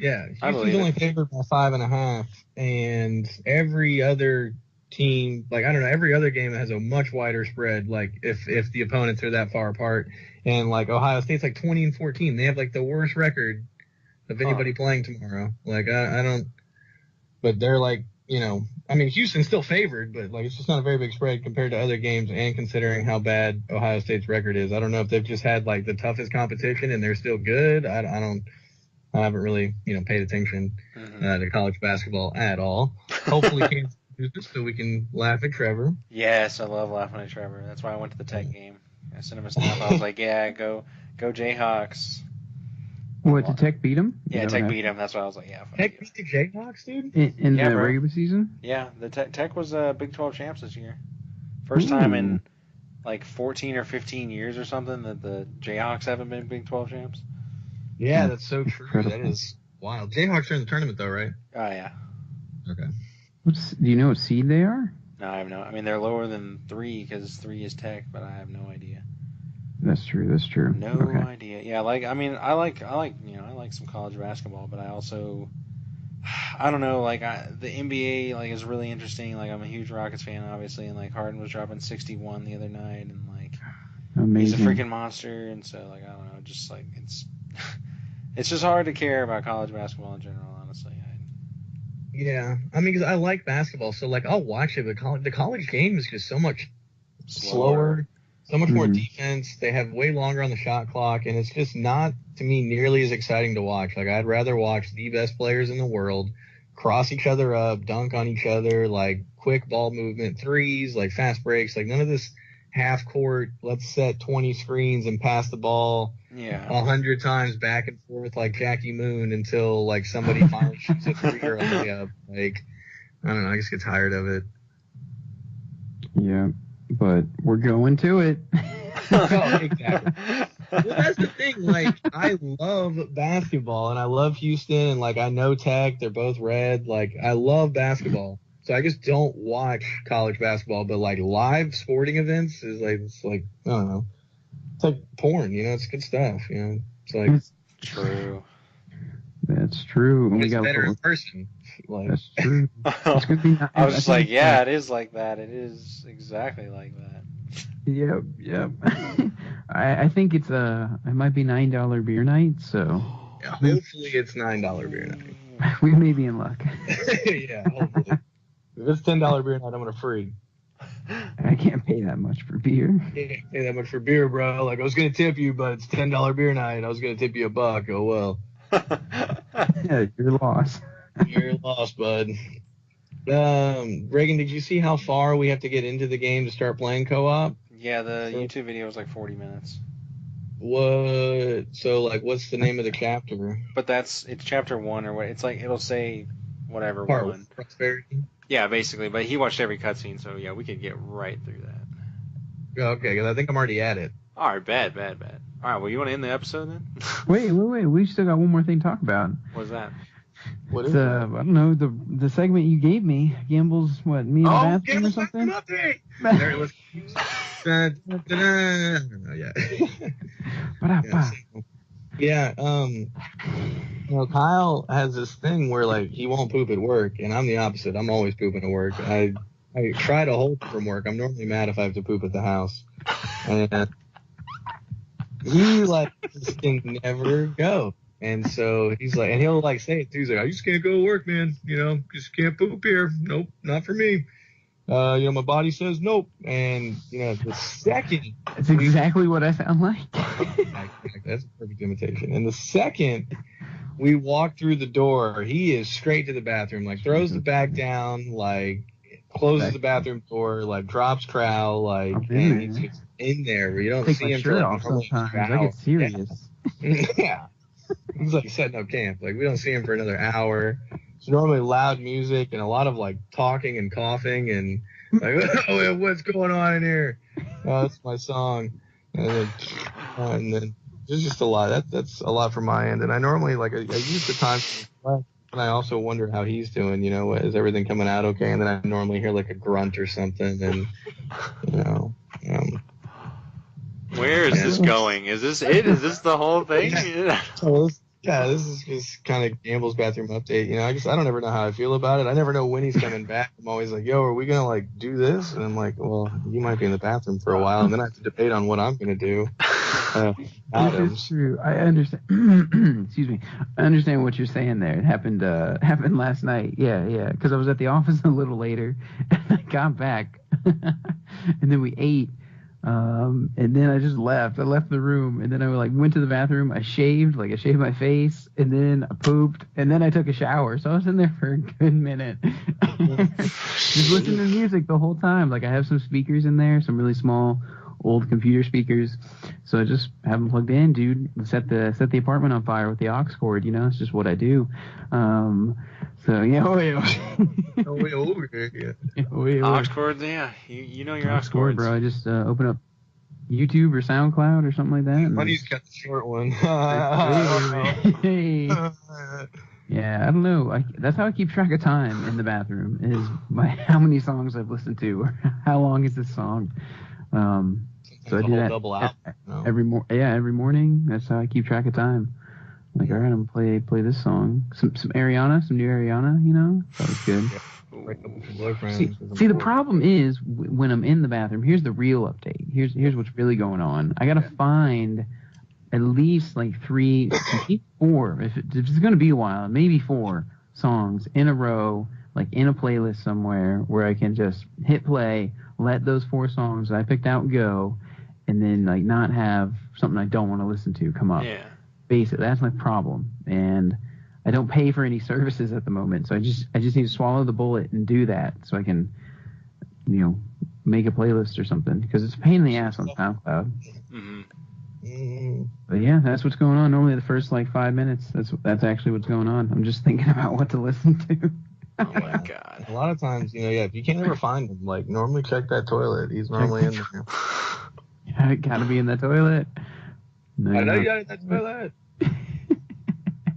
Yeah, I Houston's believe only it. favored by 5.5, and every other team, like I don't know, every other game has a much wider spread. Like if the opponents are that far apart, and like Ohio State's like 20-14, they have like the worst record of anybody playing tomorrow. Like I don't, but they're like, you know, I mean Houston's still favored, but like it's just not a very big spread compared to other games, and considering how bad Ohio State's record is, I don't know if they've just had like the toughest competition and they're still good. I haven't really, you know, paid attention to college basketball at all. Hopefully, Kansas loses so we can laugh at Trevor. Yes, I love laughing at Trevor. That's why I went to the Tech game. I sent him a snap. I was like, yeah, go Jayhawks. What, did Tech beat him? Yeah, Tech beat him. That's why I was like, yeah. Tech beat the Jayhawks, dude? In Yeah, the bro. regular season? Yeah, the Tech was Big 12 champs this year. First time in like 14 or 15 years or something that the Jayhawks haven't been Big 12 champs. Yeah, that's so true. Incredible. That is wild. Jayhawks are in the tournament, though, right? Oh, yeah. Okay. Do you know what seed they are? No, I have no. I mean, they're lower than 3 because 3 is Tech, but I have no idea. That's true. No Okay. idea. Yeah, I like some college basketball, but I also, I don't know, like the NBA like is really interesting. Like I'm a huge Rockets fan, obviously, and like Harden was dropping 61 the other night, and like Amazing. he's a freaking monster, and so like I don't know, just like it's just hard to care about college basketball in general, honestly. Yeah, I mean, 'cause I like basketball, so like I'll watch it, but the college game is just so much slower, so much more defense. They have way longer on the shot clock, and it's just not, to me, nearly as exciting to watch. Like I'd rather watch the best players in the world cross each other up, dunk on each other, like quick ball movement, threes, like fast breaks, like none of this half court, let's set 20 screens and pass the ball Yeah. 100 times back and forth like Jackie Moon until like somebody finally shoots a three or a layup. Like, I don't know, I just get tired of it. Yeah, but we're going to it. Oh, exactly. Well, that's the thing. Like, I love basketball and I love Houston and like I know Tech. They're both red. Like, I love basketball. So I just don't watch college basketball. But like live sporting events is like, it's like, I don't know. It's like porn, you know. It's good stuff, you know. It's like True. That's true. it's better in person. Like, That's true. It's gonna be nice. I was just like, yeah, it is like that. It is exactly like that. Yep. I think it might be $9 beer night, so yeah, hopefully it's $9 beer night. we may be in luck. Yeah, hopefully. If it's $10 beer night, I'm gonna free. I can't pay that much for beer. Can't pay that much for beer, bro. Like I was gonna tip you, but it's $10 beer night. I was gonna tip you $1. Oh well. Yeah, you're lost. You're lost, bud. Reagan, did you see how far we have to get into the game to start playing co-op? Yeah, the YouTube video was like 40 minutes. What? So like, what's the name of the chapter? But it's chapter 1 or what? It's like it'll say whatever Part 1. prosperity. Yeah, basically. But he watched every cutscene, so yeah, we could get right through that. Okay, because I think I'm already at it. All right, bad. All right, well, you want to end the episode then? Wait. We still got one more thing to talk about. What's that? What is I it? don't know, the segment you gave me, Gamble's me in the bathroom or something. There it was. Yeah. Yeah. Kyle has this thing where like he won't poop at work, and I'm the opposite. I'm always pooping at work. I try to hold from work. I'm normally mad if I have to poop at the house, and he like just can never go. And so he's like, and he'll like say it too. He's like, I just can't go to work, man. You know, just can't poop here. Nope, not for me. My body says nope. And, the second. That's exactly what I sound like. That's a perfect imitation. And the second we walk through the door, he is straight to the bathroom, like throws the bag down, like closes the bathroom door, like drops trowel, like, and he's just in there where you don't see him. Shirt off sometimes. I get serious. Yeah. He's like setting up camp. Like we don't see him for another hour. It's normally loud music and a lot of like talking and coughing and like, oh, what's going on in here? Oh, that's my song. And then there's just a lot. That's a lot from my end. And I normally like I use the time and I also wonder how he's doing. Is everything coming out okay? And then I normally hear like a grunt or something. And where is this going? Is this it? Is this the whole thing? So Yeah, this is just kind of Gamble's bathroom update. You know, I don't ever know how I feel about it. I never know when he's coming back. I'm always like, yo, are we going to like do this? And I'm like, well, you might be in the bathroom for a while. And then I have to debate on what I'm going to do. This is true. I understand. Excuse me. I understand what you're saying there. It happened last night. Yeah. Because I was at the office a little later, and I got back, and then we ate, and then I just left. I left the room, and then I like went to the bathroom. I shaved my face, and then I pooped, and then I took a shower. So I was in there for a good minute, just listening to music the whole time. Like I have some speakers in there, some really small old computer speakers, so I just have them plugged in, dude. Set the apartment on fire with the aux cord. You know, it's just what I do. So yeah, aux cords, yeah. You know your aux cord, cords, bro. I just open up YouTube or SoundCloud or something like that. Money's got the short one. Yeah, I don't know. That's how I keep track of time in the bathroom, is by how many songs I've listened to, or how long is this song. So I do that double out, every morning. That's how I keep track of time. Like, all right, I'm gonna play this song. Some Ariana, some new Ariana. You know, that was good. See, the problem is when I'm in the bathroom. Here's the real update. Here's what's really going on. I gotta find at least like 3, maybe 4. If it's gonna be a while, maybe 4 songs in a row, like in a playlist somewhere, where I can just hit play, let those 4 songs I picked out go, and then like not have something I don't want to listen to come up. Yeah. Basically, that's my problem, and I don't pay for any services at the moment, so I just need to swallow the bullet and do that, so I can, you know, make a playlist or something, because it's a pain in the ass on SoundCloud. Mm-hmm. But yeah, that's what's going on. Normally the first like 5 minutes, that's actually what's going on. I'm just thinking about what to listen to. Oh my god. A lot of times, you know, if you can't ever find him, like normally check that toilet. He's normally in there. Yeah, I gotta be in the toilet. No, I know you got in that toilet.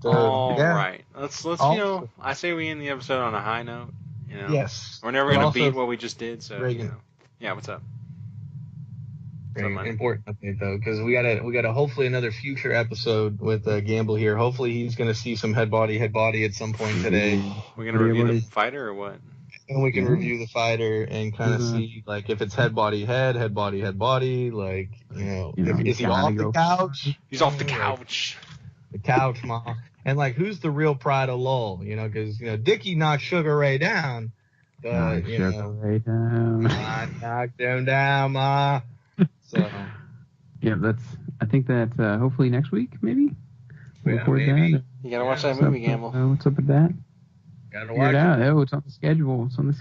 All yeah. right. Let's you know, I say we end the episode on a high note. You know, Yes. we're never gonna beat what we just did. So Reagan. you know. Yeah. What's up? Very important update though, because we got a hopefully another future episode with Gamble here. Hopefully he's gonna see some head body at some point today. We're gonna review the fighter or what? And we can review the fighter and kind of see like if it's head body, like you know is he off the couch? He's off the couch. The couch, mom. And like who's the real pride of Lowell? You know, because you know Dickie knocked Sugar Ray down, but you know I knocked him down, ma. So yeah, I think that hopefully next week maybe. We'll record maybe. that. You gotta watch that movie, Gamble. What's up with that? Gotta watch it out. Oh, it's on the schedule. Some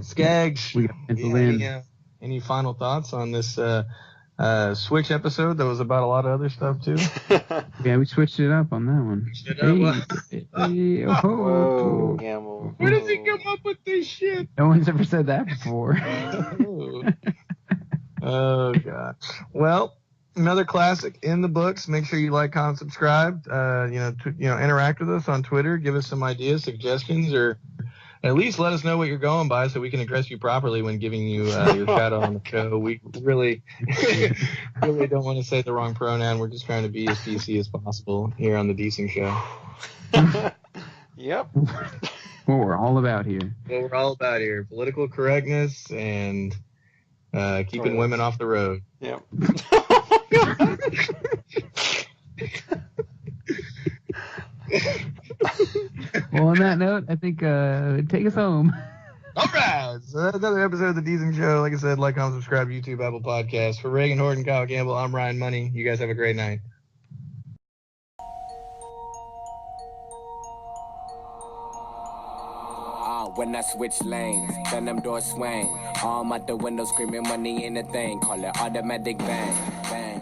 skags. We got penciled in. Any final thoughts on this Switch episode that was about a lot of other stuff too? Yeah, we switched it up on that one. Whoa, Gamble. Where does he come up with this shit? No one's ever said that before. Oh god. Well, another classic in the books. Make sure you like, comment, subscribe. Interact with us on Twitter. Give us some ideas, suggestions, or at least let us know what you're going by so we can address you properly when giving you your shout out on the show. We really don't want to say the wrong pronoun. We're just trying to be as PC as possible here on the Decent Show. Yep. What we're all about here. Political correctness and keeping women off the road. Yep. Well, on that note, I think take us home. All right. So that's another episode of The Deasing Show. Like I said, like, comment, subscribe, YouTube, Apple Podcasts. For Reagan Horton, Kyle Gamble, I'm Ryan Money. You guys have a great night. When I switch lanes, then them doors swing. Arm out the window screaming money ain't a thing. Call it automatic bang, bang.